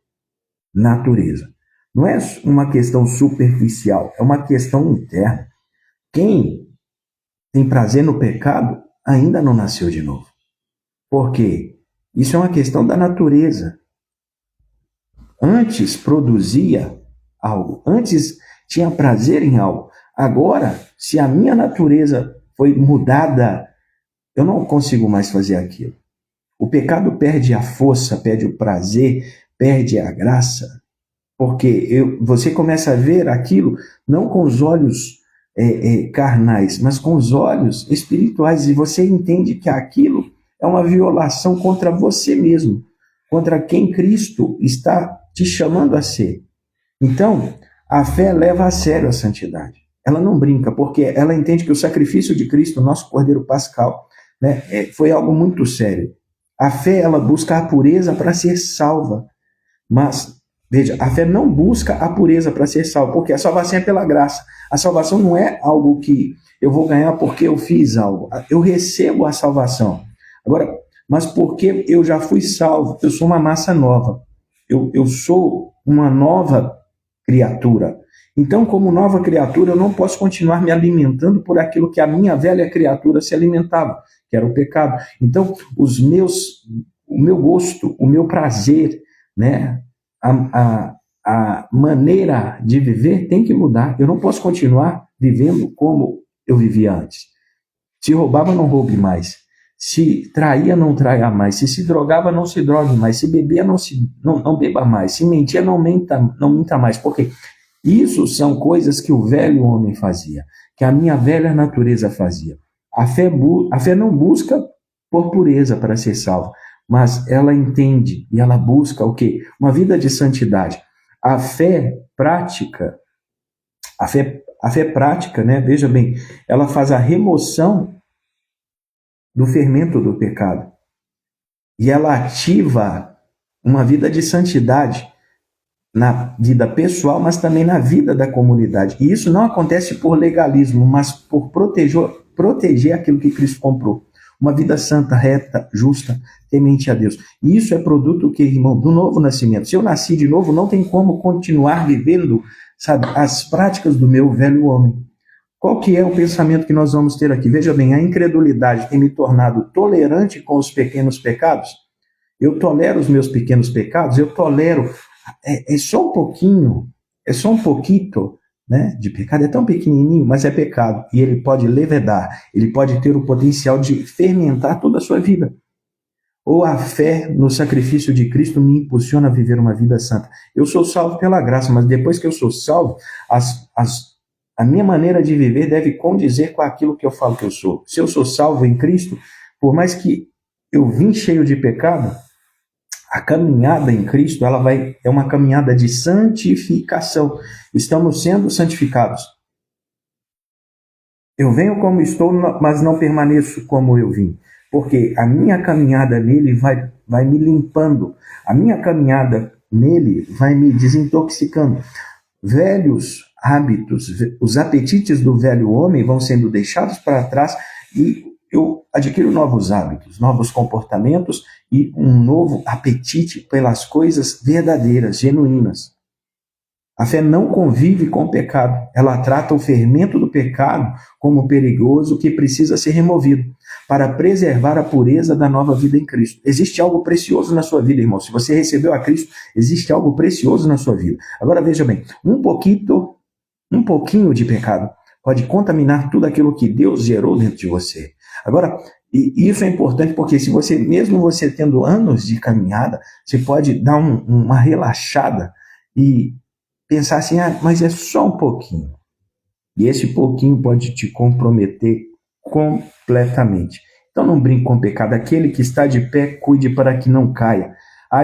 S2: Natureza. Não é uma questão superficial, é uma questão interna. Quem tem prazer no pecado ainda não nasceu de novo. Por quê? Isso é uma questão da natureza. Antes produzia algo, antes tinha prazer em algo. Agora, se a minha natureza foi mudada, eu não consigo mais fazer aquilo. O pecado perde a força, perde o prazer, perde a graça, porque você começa a ver aquilo não com os olhos carnais, mas com os olhos espirituais, e você entende que aquilo é uma violação contra você mesmo, contra quem Cristo está te chamando a ser. Então, a fé leva a sério a santidade. Ela não brinca, porque ela entende que o sacrifício de Cristo, nosso Cordeiro Pascal, né, foi algo muito sério. A fé, ela busca a pureza para ser salva. Mas, veja, a fé não busca a pureza para ser salvo, porque a salvação é pela graça. A salvação não é algo que eu vou ganhar porque eu fiz algo. Eu recebo a salvação. Agora, mas porque eu já fui salvo, eu sou uma massa nova. Eu sou uma nova criatura. Então, como nova criatura, eu não posso continuar me alimentando por aquilo que a minha velha criatura se alimentava, que era o pecado. Então, o meu gosto, o meu prazer, né, a maneira de viver tem que mudar. Eu não posso continuar vivendo como eu vivia antes. Se roubava, não roube mais. Se traía, não traia mais. Se drogava, não se drogue mais. Se bebia, não beba mais. Se mentia, não minta mais. Por quê? Isso são coisas que o velho homem fazia, que a minha velha natureza fazia. A fé não busca por pureza para ser salvo, mas ela entende e ela busca o quê? Uma vida de santidade. A fé prática, né? Veja bem, ela faz a remoção do fermento do pecado. E ela ativa uma vida de santidade na vida pessoal, mas também na vida da comunidade. E isso não acontece por legalismo, mas por proteger aquilo que Cristo comprou. Uma vida santa, reta, justa, temente a Deus. E isso é produto, que, irmão, do novo nascimento. Se eu nasci de novo, não tem como continuar vivendo, sabe, as práticas do meu velho homem. Qual que é o pensamento que nós vamos ter aqui? Veja bem, a incredulidade tem me tornado tolerante com os pequenos pecados? Eu tolero os meus pequenos pecados? Eu tolero, é só um pouquinho, é só um pouquito, né, de pecado, é tão pequenininho, mas é pecado, e ele pode levedar, ele pode ter o potencial de fermentar toda a sua vida. Ou a fé no sacrifício de Cristo me impulsiona a viver uma vida santa. Eu sou salvo pela graça, mas depois que eu sou salvo, a minha maneira de viver deve condizer com aquilo que eu falo que eu sou. Se eu sou salvo em Cristo, por mais que eu vim cheio de pecado, a caminhada em Cristo é uma caminhada de santificação. Estamos sendo santificados. Eu venho como estou, mas não permaneço como eu vim. Porque a minha caminhada nele vai me limpando. A minha caminhada nele vai me desintoxicando. Velhos hábitos, os apetites do velho homem vão sendo deixados para trás e eu adquiro novos hábitos, novos comportamentos e um novo apetite pelas coisas verdadeiras, genuínas. A fé não convive com o pecado, ela trata o fermento do pecado como perigoso que precisa ser removido para preservar a pureza da nova vida em Cristo. Existe algo precioso na sua vida, irmão. Se você recebeu a Cristo, existe algo precioso na sua vida. Agora veja bem, um pouquinho de pecado pode contaminar tudo aquilo que Deus gerou dentro de você. Agora, e isso é importante porque mesmo você tendo anos de caminhada, você pode dar uma relaxada e pensar assim, mas é só um pouquinho. E esse pouquinho pode te comprometer completamente. Então não brinque com o pecado. Aquele que está de pé, cuide para que não caia.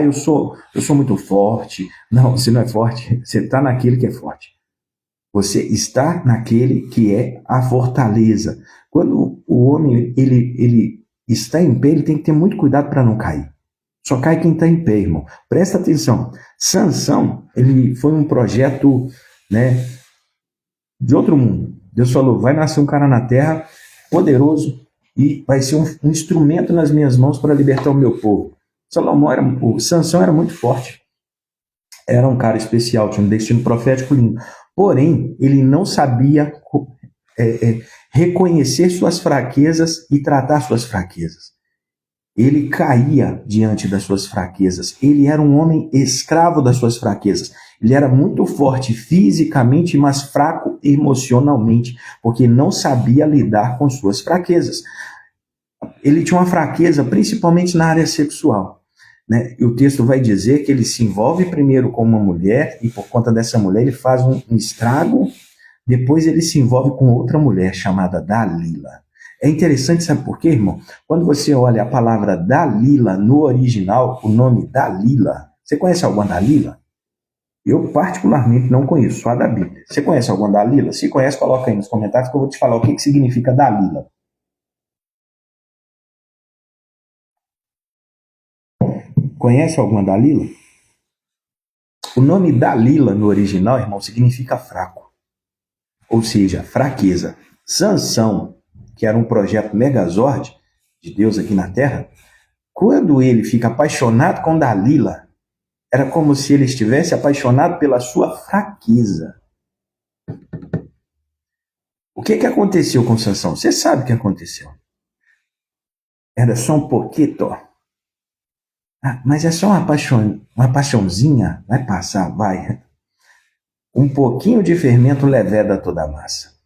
S2: Eu sou muito forte. Não, você não é forte. Você está naquele que é forte. Você está naquele que é a fortaleza. Quando o homem ele está em pé, ele tem que ter muito cuidado para não cair. Só cai quem está em pé, irmão. Presta atenção. Sansão, ele foi um projeto, né, de outro mundo. Deus falou, vai nascer um cara na terra poderoso e vai ser um instrumento nas minhas mãos para libertar o meu povo. Sansão era muito forte. Era um cara especial, tinha um destino profético lindo. Porém, ele não sabia reconhecer suas fraquezas e tratar suas fraquezas. Ele caía diante das suas fraquezas. Ele era um homem escravo das suas fraquezas. Ele era muito forte fisicamente, mas fraco emocionalmente, porque não sabia lidar com suas fraquezas. Ele tinha uma fraqueza principalmente na área sexual, né? E o texto vai dizer que ele se envolve primeiro com uma mulher, e por conta dessa mulher ele faz um estrago. Depois ele se envolve com outra mulher chamada Dalila. É interessante, sabe por quê, irmão? Quando você olha a palavra Dalila no original, o nome Dalila, você conhece alguma Dalila? Eu particularmente não conheço, só a da Bíblia. Você conhece alguma Dalila? Se conhece, coloca aí nos comentários que eu vou te falar o que significa Dalila. Conhece alguma Dalila? O nome Dalila no original, irmão, significa fraco. Ou seja, fraqueza. Sansão, que era um projeto Megazord de Deus aqui na Terra, quando ele fica apaixonado com Dalila, era como se ele estivesse apaixonado pela sua fraqueza. O que aconteceu com Sansão? Você sabe o que aconteceu. Era só um pouquinho. Mas é só uma paixãozinha, vai passar, vai. Um pouquinho de fermento leveda toda a massa.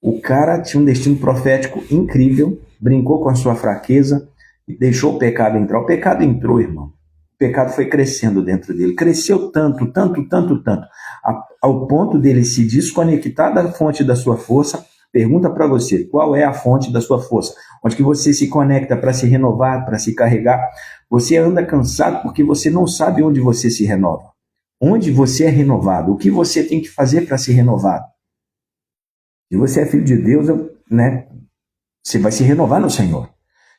S2: O cara tinha um destino profético incrível, brincou com a sua fraqueza e deixou o pecado entrar. O pecado entrou, irmão. O pecado foi crescendo dentro dele. Cresceu tanto, ao ponto dele se desconectar da fonte da sua força. Pergunta para você, qual é a fonte da sua força? Onde que você se conecta para se renovar, para se carregar? Você anda cansado porque você não sabe onde você se renova. Onde você é renovado? O que você tem que fazer para ser renovado? Se você é filho de Deus, né, você vai se renovar no Senhor.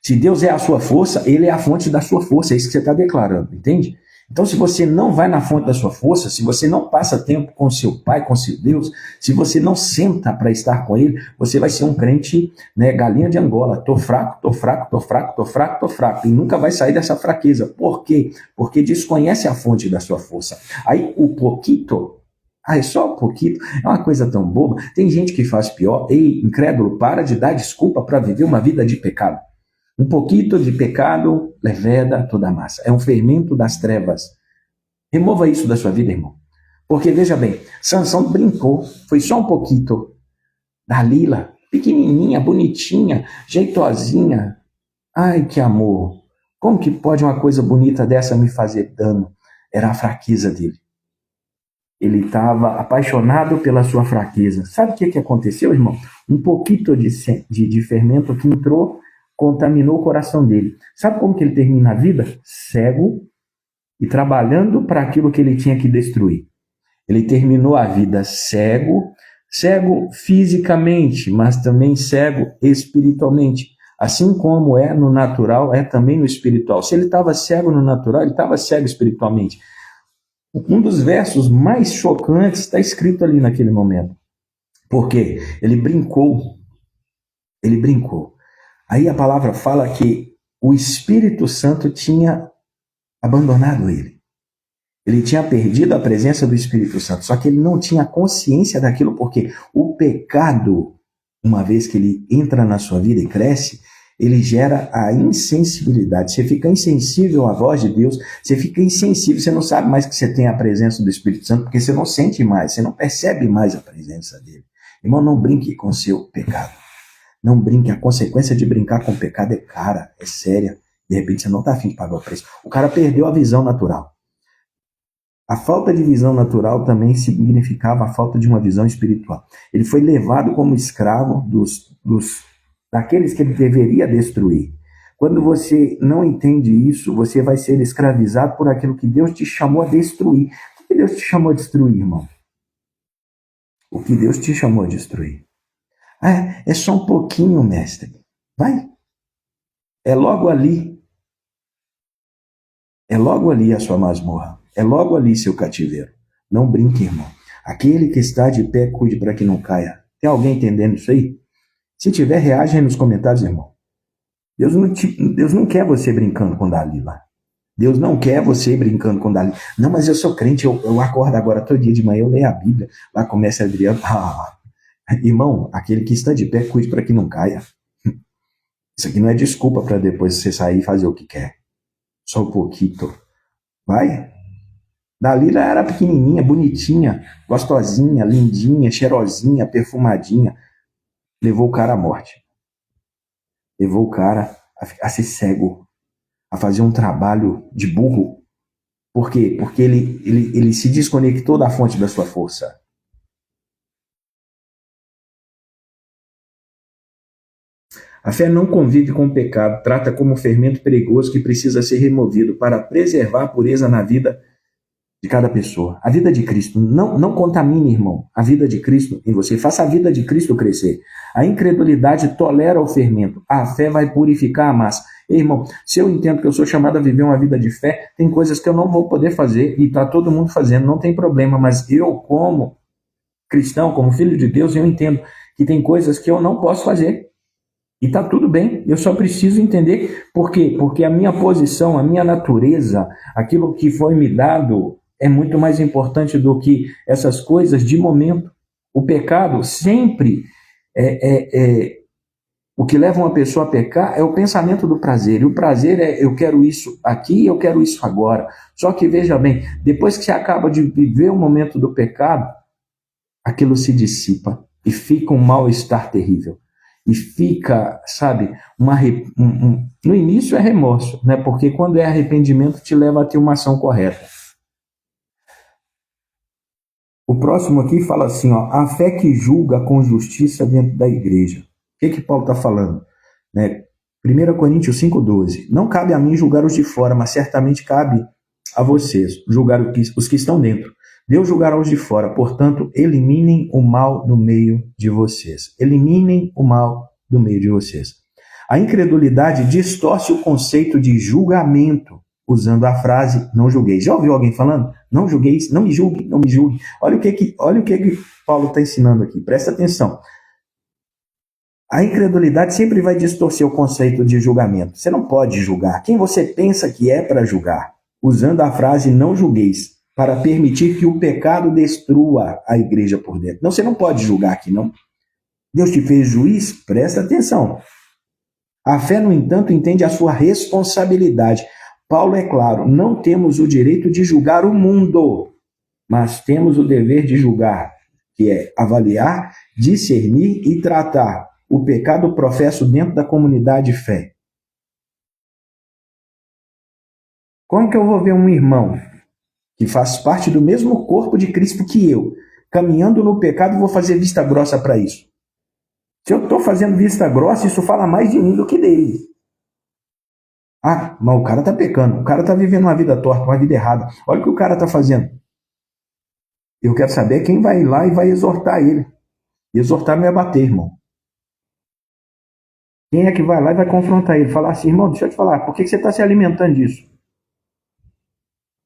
S2: Se Deus é a sua força, Ele é a fonte da sua força. É isso que você está declarando, entende? Então, se você não vai na fonte da sua força, se você não passa tempo com seu Pai, com seu Deus, se você não senta para estar com Ele, você vai ser um crente, né, galinha de Angola. Tô fraco, e nunca vai sair dessa fraqueza. Por quê? Porque desconhece a fonte da sua força. Aí, o pouquito, é só um pouquinho, é uma coisa tão boba. Tem gente que faz pior. Ei, incrédulo, para de dar desculpa para viver uma vida de pecado. Um pouquinho de pecado leveda toda a massa. É um fermento das trevas. Remova isso da sua vida, irmão. Porque, veja bem, Sansão brincou. Foi só um pouquinho. Dalila, pequenininha, bonitinha, jeitosinha. Ai, que amor. Como que pode uma coisa bonita dessa me fazer dano? Era a fraqueza dele. Ele estava apaixonado pela sua fraqueza. Sabe o que aconteceu, irmão? Um pouquinho de fermento que entrou, contaminou o coração dele. Sabe como que ele termina a vida? Cego e trabalhando para aquilo que ele tinha que destruir. Ele terminou a vida cego fisicamente, mas também cego espiritualmente. Assim como é no natural, é também no espiritual. Se ele estava cego no natural, ele estava cego espiritualmente. Um dos versos mais chocantes está escrito ali naquele momento. Por quê? Ele brincou. Aí a palavra fala que o Espírito Santo tinha abandonado ele. Ele tinha perdido a presença do Espírito Santo, só que ele não tinha consciência daquilo, porque o pecado, uma vez que ele entra na sua vida e cresce, ele gera a insensibilidade. Você fica insensível à voz de Deus, você fica insensível, você não sabe mais que você tem a presença do Espírito Santo, porque você não sente mais, você não percebe mais a presença dele. Irmão, não brinque com o seu pecado. Não brinque, a consequência de brincar com o pecado é cara, é séria. De repente você não está afim de pagar o preço. O cara perdeu a visão natural. A falta de visão natural também significava a falta de uma visão espiritual. Ele foi levado como escravo daqueles que ele deveria destruir. Quando você não entende isso, você vai ser escravizado por aquilo que Deus te chamou a destruir. O que Deus te chamou a destruir, irmão? O que Deus te chamou a destruir? É só um pouquinho, mestre. Vai. É logo ali. É logo ali a sua masmorra. É logo ali seu cativeiro. Não brinque, irmão. Aquele que está de pé, cuide para que não caia. Tem alguém entendendo isso aí? Se tiver, reage aí nos comentários, irmão. Deus não quer você brincando com Dalila. Deus não quer você brincando com Dalila. Não, mas eu sou crente, eu acordo agora todo dia de manhã, eu leio a Bíblia. Lá começa Adriano. Irmão, aquele que está de pé, cuide para que não caia. Isso aqui não é desculpa para depois você sair e fazer o que quer. Só um pouquinho. Vai. Dalila era pequenininha, bonitinha, gostosinha, lindinha, cheirosinha, perfumadinha. Levou o cara à morte. Levou o cara a ser cego, a fazer um trabalho de burro. Por quê? Porque ele se desconectou da fonte da sua força. A fé não convive com o pecado, trata como um fermento perigoso que precisa ser removido para preservar a pureza na vida de cada pessoa. A vida de Cristo, não contamine, irmão, a vida de Cristo em você. Faça a vida de Cristo crescer. A incredulidade tolera o fermento. A fé vai purificar a massa. Irmão, se eu entendo que eu sou chamado a viver uma vida de fé, tem coisas que eu não vou poder fazer e está todo mundo fazendo, não tem problema, mas eu, como cristão, como filho de Deus, eu entendo que tem coisas que eu não posso fazer. E está tudo bem, eu só preciso entender por quê? Porque a minha posição, a minha natureza, aquilo que foi me dado é muito mais importante do que essas coisas de momento. O pecado sempre o que leva uma pessoa a pecar é o pensamento do prazer. E o prazer é eu quero isso aqui, eu quero isso agora. Só que veja bem, depois que você acaba de viver o momento do pecado, aquilo se dissipa e fica um mal-estar terrível. E fica, sabe, no início é remorso, né? Porque quando é arrependimento te leva a ter uma ação correta. O próximo aqui fala assim, ó, a fé que julga com justiça dentro da igreja. O que Paulo está falando? Né? 1 Coríntios 5,12. Não cabe a mim julgar os de fora, mas certamente cabe a vocês julgar os que estão dentro. Deus julgará os de fora, portanto, eliminem o mal do meio de vocês. Eliminem o mal do meio de vocês. A incredulidade distorce o conceito de julgamento, usando a frase, não julgueis. Já ouviu alguém falando? Não julgueis, não me julgue, não me julgue. Olha o que Paulo está ensinando aqui, presta atenção. A incredulidade sempre vai distorcer o conceito de julgamento. Você não pode julgar quem você pensa que é para julgar, usando a frase não julgueis, para permitir que o pecado destrua a igreja por dentro. Não, você não pode julgar aqui, não. Deus te fez juiz? Presta atenção. A fé, no entanto, entende a sua responsabilidade. Paulo é claro, não temos o direito de julgar o mundo, mas temos o dever de julgar, que é avaliar, discernir e tratar o pecado professo dentro da comunidade de fé. Como que eu vou ver um irmão que faz parte do mesmo corpo de Cristo que eu, caminhando no pecado, e vou fazer vista grossa para isso? Se eu estou fazendo vista grossa, isso fala mais de mim do que dele. Ah, mas o cara está pecando, o cara está vivendo uma vida torta, uma vida errada. Olha o que o cara está fazendo. Eu quero saber quem vai lá e vai exortar ele. Exortar não é bater, irmão. Quem é que vai lá e vai confrontar ele? Falar assim, irmão, deixa eu te falar, por que você está se alimentando disso?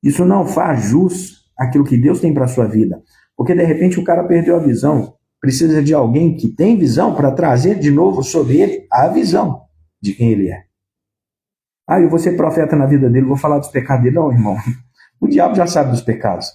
S2: Isso não faz jus àquilo que Deus tem para a sua vida. Porque, de repente, o cara perdeu a visão. Precisa de alguém que tem visão para trazer de novo sobre ele a visão de quem ele é. Ah, eu vou ser profeta na vida dele, vou falar dos pecados dele. Não, irmão. O diabo já sabe dos pecados.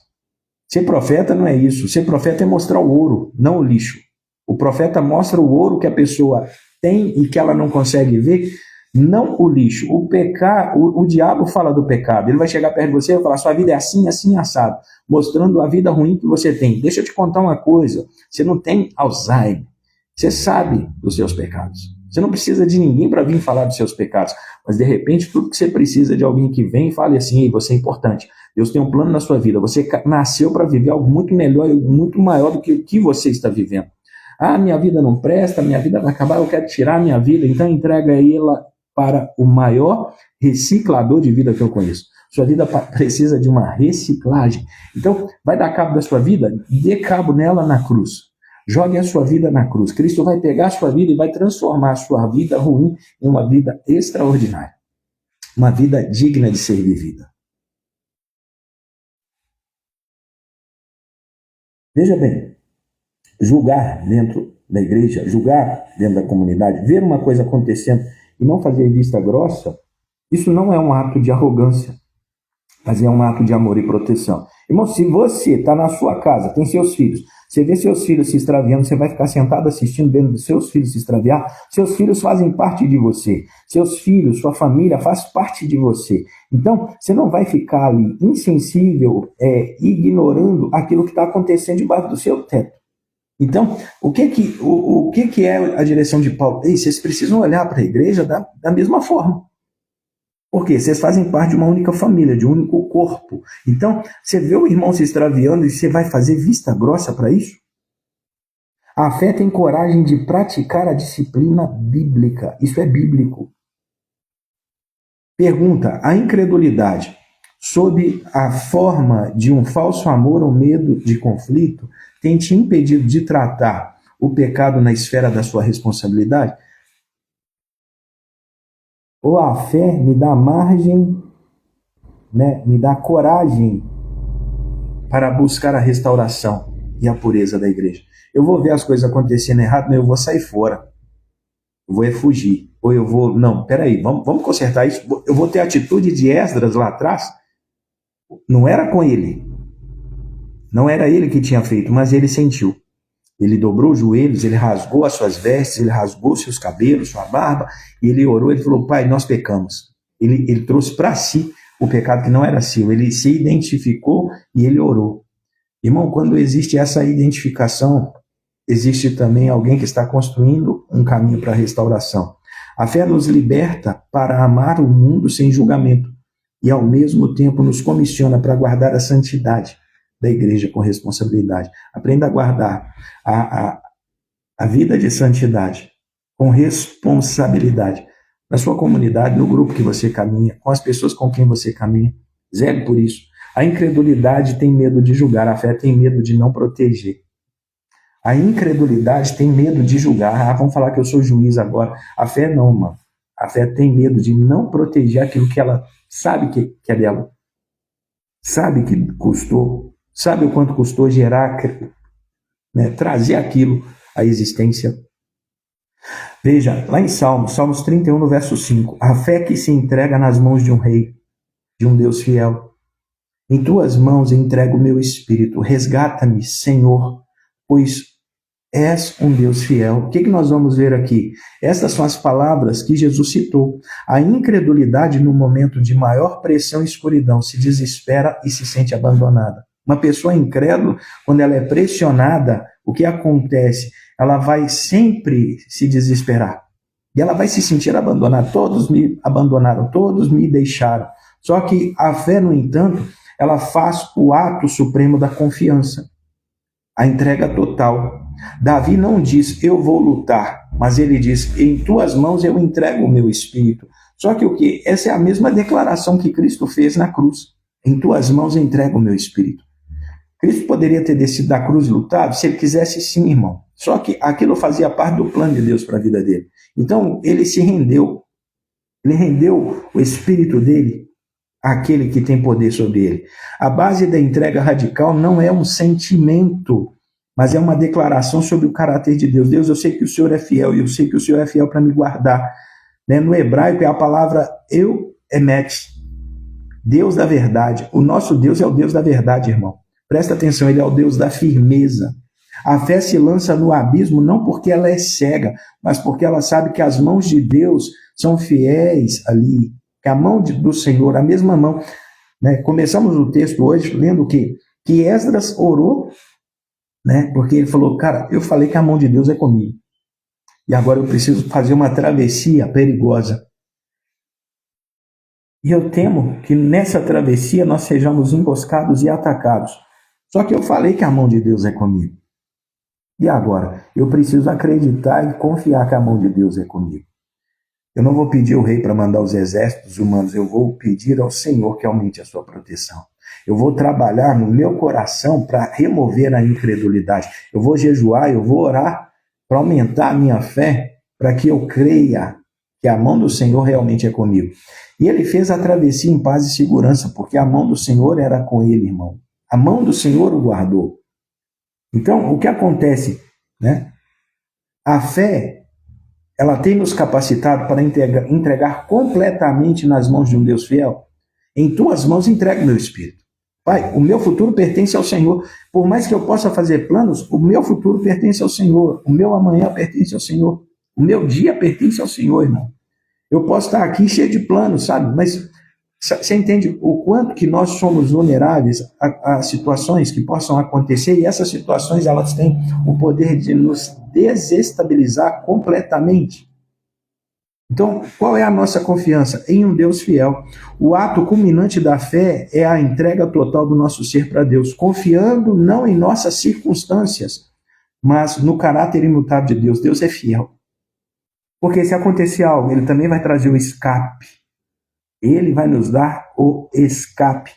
S2: Ser profeta não é isso. Ser profeta é mostrar o ouro, não o lixo. O profeta mostra o ouro que a pessoa tem e que ela não consegue ver, não o lixo. O diabo fala do pecado. Ele vai chegar perto de você e vai falar, sua vida é assim, assim, assado, mostrando a vida ruim que você tem. Deixa eu te contar uma coisa, você não tem Alzheimer, você sabe dos seus pecados. Você não precisa de ninguém para vir falar dos seus pecados, mas de repente tudo que você precisa é de alguém que vem e fale assim, você é importante. Deus tem um plano na sua vida, você nasceu para viver algo muito melhor e muito maior do que o que você está vivendo. Ah, minha vida não presta, minha vida vai acabar, eu quero tirar a minha vida, então entrega ela para o maior reciclador de vida que eu conheço. Sua vida precisa de uma reciclagem. Então, vai dar cabo da sua vida? Dê cabo nela na cruz. Jogue a sua vida na cruz. Cristo vai pegar a sua vida e vai transformar a sua vida ruim em uma vida extraordinária. Uma vida digna de ser vivida. Veja bem, julgar dentro da igreja, julgar dentro da comunidade, ver uma coisa acontecendo e não fazer vista grossa, isso não é um ato de arrogância. mas é um ato de amor e proteção. Irmão, se você está na sua casa, tem seus filhos, você vê seus filhos se extraviando, você vai ficar sentado assistindo vendo dos seus filhos se extraviar? Seus filhos fazem parte de você. Seus filhos, sua família faz parte de você. Então, você não vai ficar ali insensível, ignorando aquilo que está acontecendo debaixo do seu teto. Então, o que é a direção de Paulo? Ei, vocês precisam olhar para a igreja da mesma forma. Por quê? Vocês fazem parte de uma única família, de um único corpo. Então, você vê o irmão se extraviando e você vai fazer vista grossa para isso? A fé tem coragem de praticar a disciplina bíblica. Isso é bíblico. Pergunta: a incredulidade, sob a forma de um falso amor ou medo de conflito, tem te impedido de tratar o pecado na esfera da sua responsabilidade? Ou a fé me dá margem, me dá coragem para buscar a restauração e a pureza da igreja? Eu vou ver as coisas acontecendo errado, mas eu vou sair fora. Eu vou fugir. Ou eu vou... Não, peraí, vamos consertar isso. Eu vou ter a atitude de Esdras lá atrás. Não era com ele. Não era ele que tinha feito, mas ele sentiu. Ele dobrou os joelhos, ele rasgou as suas vestes, ele rasgou seus cabelos, sua barba, e ele orou, ele falou: Pai, nós pecamos. Ele trouxe para si o pecado que não era seu, ele se identificou e ele orou. Irmão, quando existe essa identificação, existe também alguém que está construindo um caminho para a restauração. A fé nos liberta para amar o mundo sem julgamento e, ao mesmo tempo, nos comissiona para guardar a santidade da igreja com responsabilidade. Aprenda a guardar a vida de santidade com responsabilidade na sua comunidade, no grupo que você caminha, com as pessoas com quem você caminha. Zele por isso. A incredulidade tem medo de julgar, a fé tem medo de não proteger. A incredulidade tem medo de julgar. Vamos falar que eu sou juiz agora. A fé não, mano. A fé tem medo de não proteger aquilo que ela sabe que é dela. Sabe que custou. Sabe o quanto custou gerar, trazer aquilo à existência? Veja, lá em Salmos 31, no verso 5. A fé que se entrega nas mãos de um rei, de um Deus fiel. Em tuas mãos entrego o meu espírito. Resgata-me, Senhor, pois és um Deus fiel. O que nós vamos ver aqui? Essas são as palavras que Jesus citou. A incredulidade, no momento de maior pressão e escuridão, se desespera e se sente abandonada. Uma pessoa incrédula, quando ela é pressionada, o que acontece? Ela vai sempre se desesperar. E ela vai se sentir abandonada. Todos me abandonaram, todos me deixaram. Só que a fé, no entanto, ela faz o ato supremo da confiança. A entrega total. Davi não diz: eu vou lutar, mas ele diz: em tuas mãos eu entrego o meu espírito. Só que o que? Essa é a mesma declaração que Cristo fez na cruz. Em tuas mãos eu entrego o meu espírito. Cristo poderia ter descido da cruz e lutado? Se ele quisesse, sim, irmão. Só que aquilo fazia parte do plano de Deus para a vida dele. Então, ele se rendeu. Ele rendeu o espírito dele àquele que tem poder sobre ele. A base da entrega radical não é um sentimento, mas é uma declaração sobre o caráter de Deus. Deus, eu sei que o Senhor é fiel, e eu sei que o Senhor é fiel para me guardar. No hebraico é a palavra eu emet, Deus da verdade. O nosso Deus é o Deus da verdade, irmão. Presta atenção, ele é o Deus da firmeza. A fé se lança no abismo não porque ela é cega, mas porque ela sabe que as mãos de Deus são fiéis ali. Que a mão do Senhor, a mesma mão. Começamos o texto hoje lendo o quê? Que Esdras orou, porque ele falou: cara, eu falei que a mão de Deus é comigo. E agora eu preciso fazer uma travessia perigosa. E eu temo que nessa travessia nós sejamos emboscados e atacados. Só que eu falei que a mão de Deus é comigo. E agora? Eu preciso acreditar e confiar que a mão de Deus é comigo. Eu não vou pedir ao rei para mandar os exércitos humanos, eu vou pedir ao Senhor que aumente a sua proteção. Eu vou trabalhar no meu coração para remover a incredulidade. Eu vou jejuar, eu vou orar para aumentar a minha fé, para que eu creia que a mão do Senhor realmente é comigo. E ele fez a travessia em paz e segurança, porque a mão do Senhor era com ele, irmão. A mão do Senhor o guardou. Então, o que acontece? A fé, ela tem nos capacitado para entregar completamente nas mãos de um Deus fiel. Em tuas mãos entrego o meu espírito. Pai, o meu futuro pertence ao Senhor. Por mais que eu possa fazer planos, o meu futuro pertence ao Senhor. O meu amanhã pertence ao Senhor. O meu dia pertence ao Senhor, irmão. Eu posso estar aqui cheio de planos, sabe? Mas você entende o quanto que nós somos vulneráveis a situações que possam acontecer, e essas situações elas têm o poder de nos desestabilizar completamente. Então, qual é a nossa confiança? Em um Deus fiel. O ato culminante da fé é a entrega total do nosso ser para Deus, confiando não em nossas circunstâncias, mas no caráter imutável de Deus. Deus é fiel. Porque se acontecer algo, Ele também vai trazer o escape. Ele vai nos dar o escape.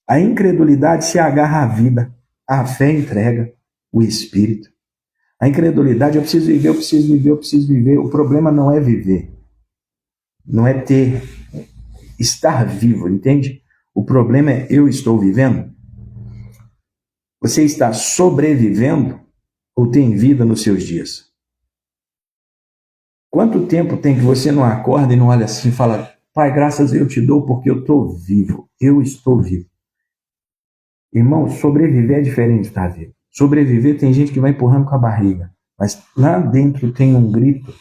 S2: A incredulidade se agarra à vida. A fé entrega o espírito. A incredulidade, eu preciso viver, eu preciso viver, eu preciso viver. O problema não é viver. Não é ter, estar vivo, entende? O problema é eu estou vivendo. Você está sobrevivendo ou tem vida nos seus dias? Quanto tempo tem que você não acorda e não olha assim e fala, Pai, graças eu te dou porque eu estou vivo. Eu estou vivo. Irmão, sobreviver é diferente de estar vivo. Sobreviver tem gente que vai empurrando com a barriga. Mas lá dentro tem um grito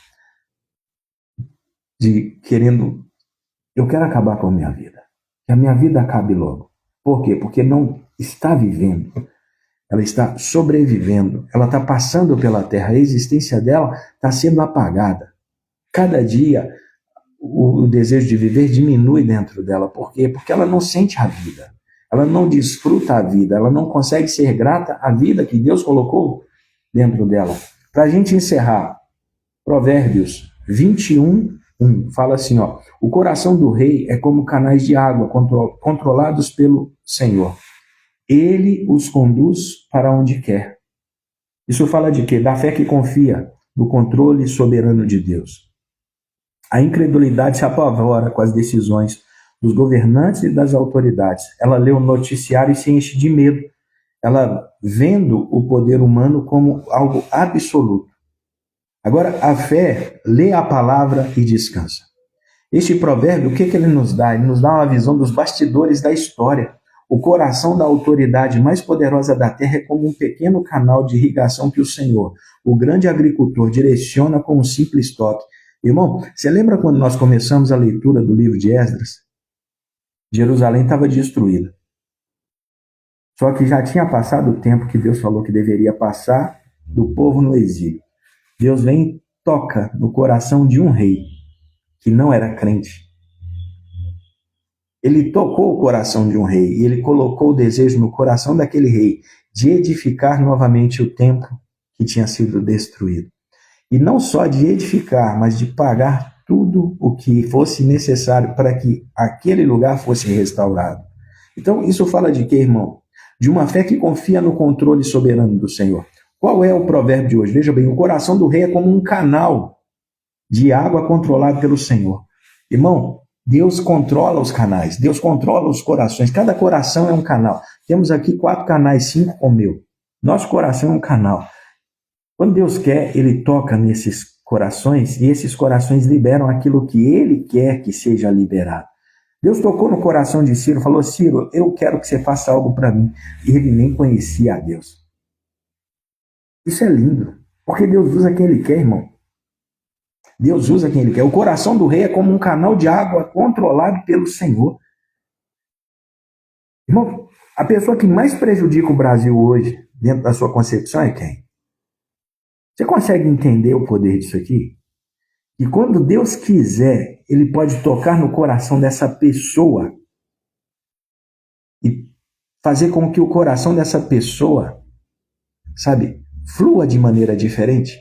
S2: de querendo, eu quero acabar com a minha vida. Que a minha vida acabe logo. Por quê? Porque não está vivendo. Ela está sobrevivendo. Ela está passando pela terra. A existência dela está sendo apagada. Cada dia o desejo de viver diminui dentro dela. Por quê? Porque ela não sente a vida. Ela não desfruta a vida. Ela não consegue ser grata à vida que Deus colocou dentro dela. Para a gente encerrar, Provérbios 21:1 fala assim, ó, o coração do rei é como canais de água controlados pelo Senhor. Ele os conduz para onde quer. Isso fala de quê? Da fé que confia no controle soberano de Deus. A incredulidade se apavora com as decisões dos governantes e das autoridades. Ela lê o noticiário e se enche de medo. Ela vendo o poder humano como algo absoluto. Agora, a fé lê a palavra e descansa. Este provérbio, o que ele nos dá? Ele nos dá uma visão dos bastidores da história. O coração da autoridade mais poderosa da terra é como um pequeno canal de irrigação que o Senhor, o grande agricultor, direciona com um simples toque. Irmão, você lembra quando nós começamos a leitura do livro de Esdras? Jerusalém estava destruída. Só que já tinha passado o tempo que Deus falou que deveria passar do povo no exílio. Deus vem e toca no coração de um rei que não era crente. Ele tocou o coração de um rei e ele colocou o desejo no coração daquele rei de edificar novamente o templo que tinha sido destruído. E não só de edificar, mas de pagar tudo o que fosse necessário para que aquele lugar fosse restaurado. Então, isso fala de quê, irmão? De uma fé que confia no controle soberano do Senhor. Qual é o provérbio de hoje? Veja bem, o coração do rei é como um canal de água controlado pelo Senhor. Irmão, Deus controla os canais, Deus controla os corações. Cada coração é um canal. Temos aqui 4 canais, 5 com o meu. Nosso coração é um canal. Quando Deus quer, Ele toca nesses corações e esses corações liberam aquilo que Ele quer que seja liberado. Deus tocou no coração de Ciro, falou, Ciro, eu quero que você faça algo para mim. E ele nem conhecia a Deus. Isso é lindo, porque Deus usa quem Ele quer, irmão. Deus usa quem Ele quer. O coração do rei é como um canal de água controlado pelo Senhor. Irmão, a pessoa que mais prejudica o Brasil hoje, dentro da sua concepção, é quem? Você consegue entender o poder disso aqui? E quando Deus quiser, Ele pode tocar no coração dessa pessoa e fazer com que o coração dessa pessoa, sabe, flua de maneira diferente.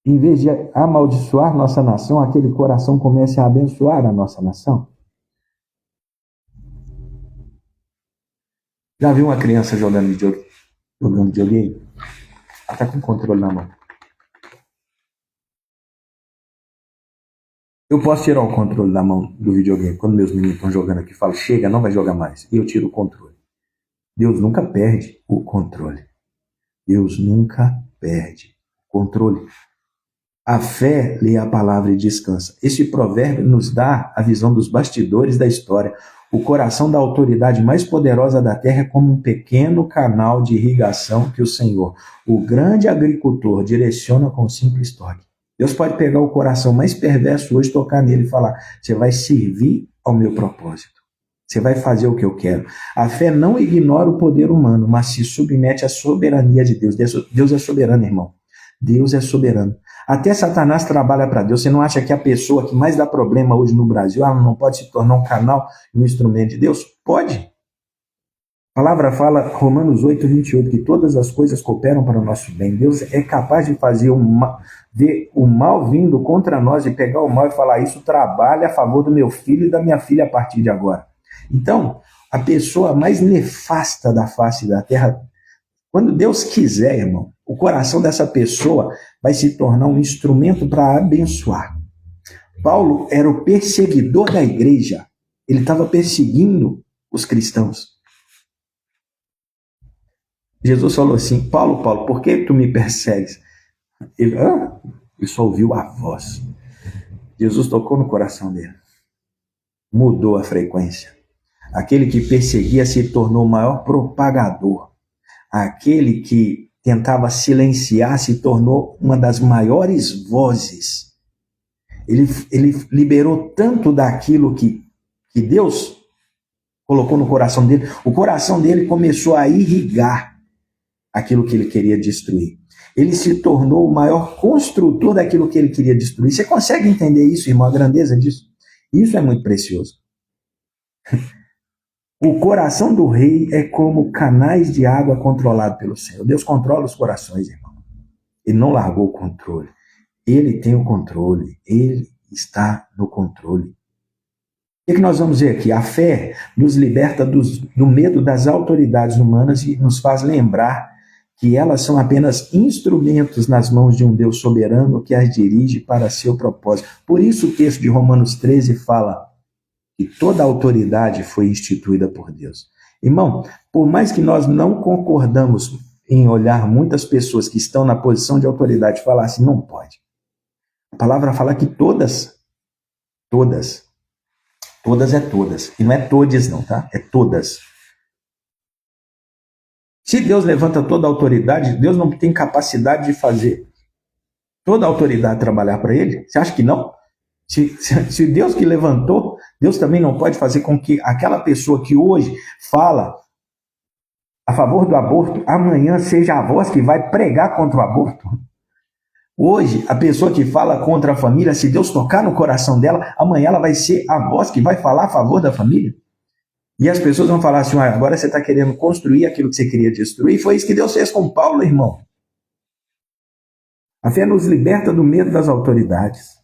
S2: Em vez de amaldiçoar nossa nação, aquele coração comece a abençoar a nossa nação. Já viu uma criança jogando videogame? Ela está com o controle na mão. Eu posso tirar o controle da mão do videogame quando meus meninos estão jogando aqui e falo, chega, não vai jogar mais. E eu tiro o controle. Deus nunca perde o controle. Deus nunca perde o controle. A fé lê a palavra e descansa. Esse provérbio nos dá a visão dos bastidores da história. O coração da autoridade mais poderosa da terra é como um pequeno canal de irrigação que o Senhor, o grande agricultor, direciona com um simples toque. Deus pode pegar o coração mais perverso hoje, tocar nele e falar: você vai servir ao meu propósito. Você vai fazer o que eu quero. A fé não ignora o poder humano, mas se submete à soberania de Deus. Deus é soberano, irmão. Deus é soberano. Até Satanás trabalha para Deus. Você não acha que a pessoa que mais dá problema hoje no Brasil, não pode se tornar um canal e um instrumento de Deus? Pode. A palavra fala, Romanos 8:28, que todas as coisas cooperam para o nosso bem. Deus é capaz de fazer ver o mal vindo contra nós e pegar o mal e falar: isso trabalha a favor do meu filho e da minha filha a partir de agora. Então, a pessoa mais nefasta da face da terra, quando Deus quiser, irmão, o coração dessa pessoa vai se tornar um instrumento para abençoar. Paulo era o perseguidor da igreja. Ele estava perseguindo os cristãos. Jesus falou assim: Paulo, por que tu me persegues? Ele só ouviu a voz. Jesus tocou no coração dele. Mudou a frequência. Aquele que perseguia se tornou o maior propagador. Aquele que tentava silenciar se tornou uma das maiores vozes. Ele liberou tanto daquilo que Deus colocou no coração dele. O coração dele começou a irrigar aquilo que ele queria destruir. Ele se tornou o maior construtor daquilo que ele queria destruir. Você consegue entender isso, irmão, a grandeza disso? Isso é muito precioso. O coração do rei é como canais de água controlado pelo Senhor. Deus controla os corações, irmão. Ele não largou o controle. Ele tem o controle. Ele está no controle. O que nós vamos ver aqui? A fé nos liberta do medo das autoridades humanas e nos faz lembrar que elas são apenas instrumentos nas mãos de um Deus soberano que as dirige para seu propósito. Por isso o texto de Romanos 13 fala que toda autoridade foi instituída por Deus. Irmão, por mais que nós não concordamos em olhar muitas pessoas que estão na posição de autoridade e falar assim: não pode. A palavra fala que todas é todas. E não é todes não, tá? É todas. Se Deus levanta toda a autoridade, Deus não tem capacidade de fazer toda a autoridade trabalhar para ele? Você acha que não? Se Deus que levantou, Deus também não pode fazer com que aquela pessoa que hoje fala a favor do aborto, amanhã seja a voz que vai pregar contra o aborto. Hoje, a pessoa que fala contra a família, se Deus tocar no coração dela, amanhã ela vai ser a voz que vai falar a favor da família. E as pessoas vão falar assim: agora você está querendo construir aquilo que você queria destruir. E foi isso que Deus fez com Paulo, irmão. A fé nos liberta do medo das autoridades.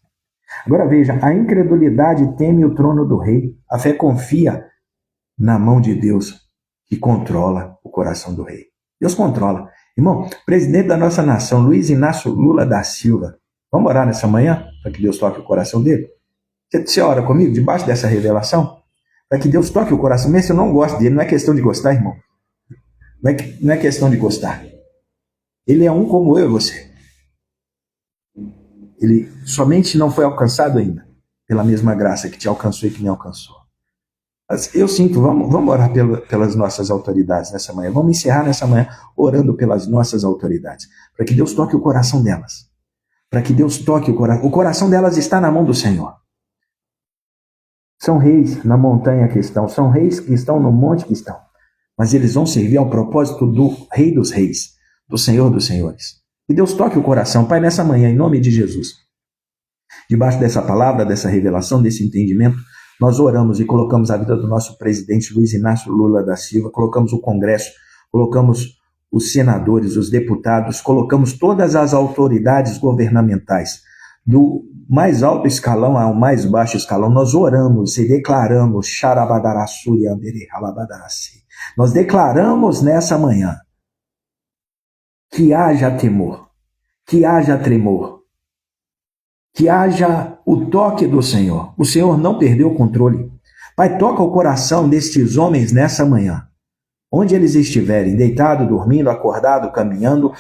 S2: Agora veja, a incredulidade teme o trono do rei. A fé confia na mão de Deus, que controla o coração do rei. Deus controla. Irmão, presidente da nossa nação, Luiz Inácio Lula da Silva. Vamos orar nessa manhã para que Deus toque o coração dele? Você ora comigo debaixo dessa revelação? Para que Deus toque o coração. Mesmo se eu não gosto dele, não é questão de gostar, irmão. Não é questão de gostar. Ele é um como eu e você. Ele somente não foi alcançado ainda pela mesma graça que te alcançou e que me alcançou. Mas eu sinto, vamos orar pelas nossas autoridades nessa manhã. Vamos encerrar nessa manhã orando pelas nossas autoridades. Para que Deus toque o coração delas. Para que Deus toque o coração. O coração delas está na mão do Senhor. São reis na montanha que estão. São reis que estão no monte que estão. Mas eles vão servir ao propósito do Rei dos Reis. Do Senhor dos Senhores. Que Deus toque o coração. Pai, nessa manhã, em nome de Jesus. Debaixo dessa palavra, dessa revelação, desse entendimento, nós oramos e colocamos a vida do nosso presidente Luiz Inácio Lula da Silva, colocamos o Congresso, colocamos os senadores, os deputados, colocamos todas as autoridades governamentais, do mais alto escalão ao mais baixo escalão. Nós oramos e declaramos, nós declaramos nessa manhã que haja temor, que haja tremor, que haja o toque do Senhor. O Senhor não perdeu o controle. Pai, toca o coração destes homens nessa manhã. Onde eles estiverem, deitado, dormindo, acordado, caminhando,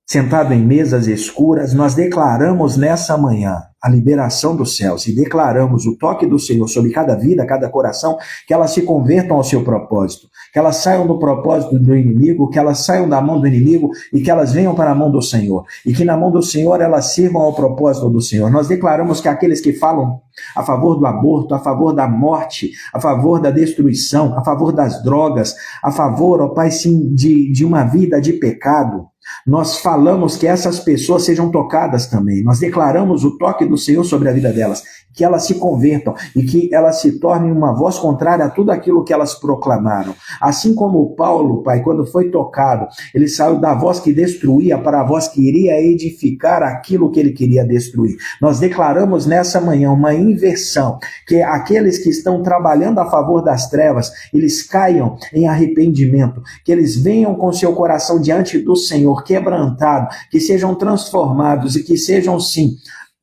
S2: sentado em mesas escuras, nós declaramos nessa manhã a liberação dos céus e declaramos o toque do Senhor sobre cada vida, cada coração, que elas se convertam ao seu propósito, que elas saiam do propósito do inimigo, que elas saiam da mão do inimigo e que elas venham para a mão do Senhor, e que na mão do Senhor elas sirvam ao propósito do Senhor. Nós declaramos que aqueles que falam a favor do aborto, a favor da morte, a favor da destruição, a favor das drogas, a favor, ó Pai, sim, de uma vida de pecado, nós falamos que essas pessoas sejam tocadas também. Nós declaramos o toque do Senhor sobre a vida delas, que elas se convertam e que elas se tornem uma voz contrária a tudo aquilo que elas proclamaram. Assim como Paulo, Pai, quando foi tocado, ele saiu da voz que destruía para a voz que iria edificar aquilo que ele queria destruir. Nós declaramos nessa manhã uma inversão, que aqueles que estão trabalhando a favor das trevas, eles caiam em arrependimento, que eles venham com seu coração diante do Senhor quebrantado, que sejam transformados e que sejam, sim,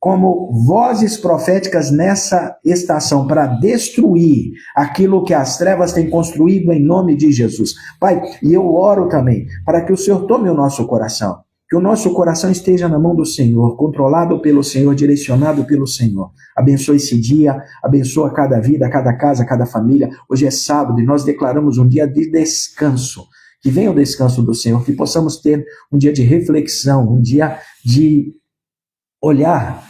S2: como vozes proféticas nessa estação para destruir aquilo que as trevas têm construído em nome de Jesus. Pai, e eu oro também para que o Senhor tome o nosso coração, que o nosso coração esteja na mão do Senhor, controlado pelo Senhor, direcionado pelo Senhor. Abençoe esse dia, abençoa cada vida, cada casa, cada família. Hoje é sábado e nós declaramos um dia de descanso. Que venha o descanso do Senhor, que possamos ter um dia de reflexão, um dia de olhar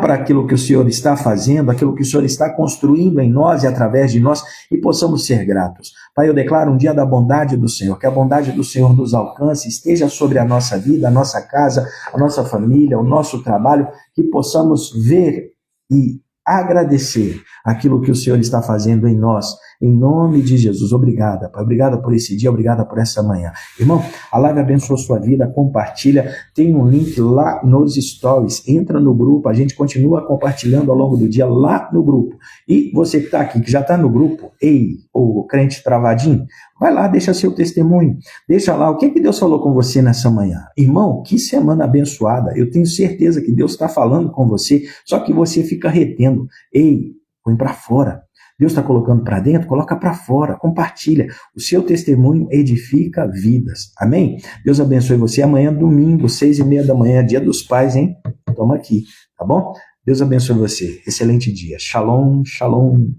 S2: para aquilo que o Senhor está fazendo, aquilo que o Senhor está construindo em nós e através de nós, e possamos ser gratos. Pai, eu declaro um dia da bondade do Senhor, que a bondade do Senhor nos alcance, esteja sobre a nossa vida, a nossa casa, a nossa família, o nosso trabalho, que possamos ver e agradecer aquilo que o Senhor está fazendo em nós, em nome de Jesus. Obrigada, Pai. Obrigada por esse dia, obrigada por essa manhã. Irmão, a live abençoa a sua vida, compartilha, tem um link lá nos stories, entra no grupo, a gente continua compartilhando ao longo do dia lá no grupo. E você que está aqui, que já está no grupo, o crente travadinho, vai lá, deixa seu testemunho, deixa lá o que Deus falou com você nessa manhã. Irmão, que semana abençoada, eu tenho certeza que Deus está falando com você, só que você fica retendo. Põe para fora. Deus está colocando para dentro, coloca para fora, compartilha. O seu testemunho edifica vidas. Amém? Deus abençoe você. Amanhã, domingo, 6h30 da manhã, dia dos pais, hein? Toma aqui, tá bom? Deus abençoe você. Excelente dia. Shalom, shalom.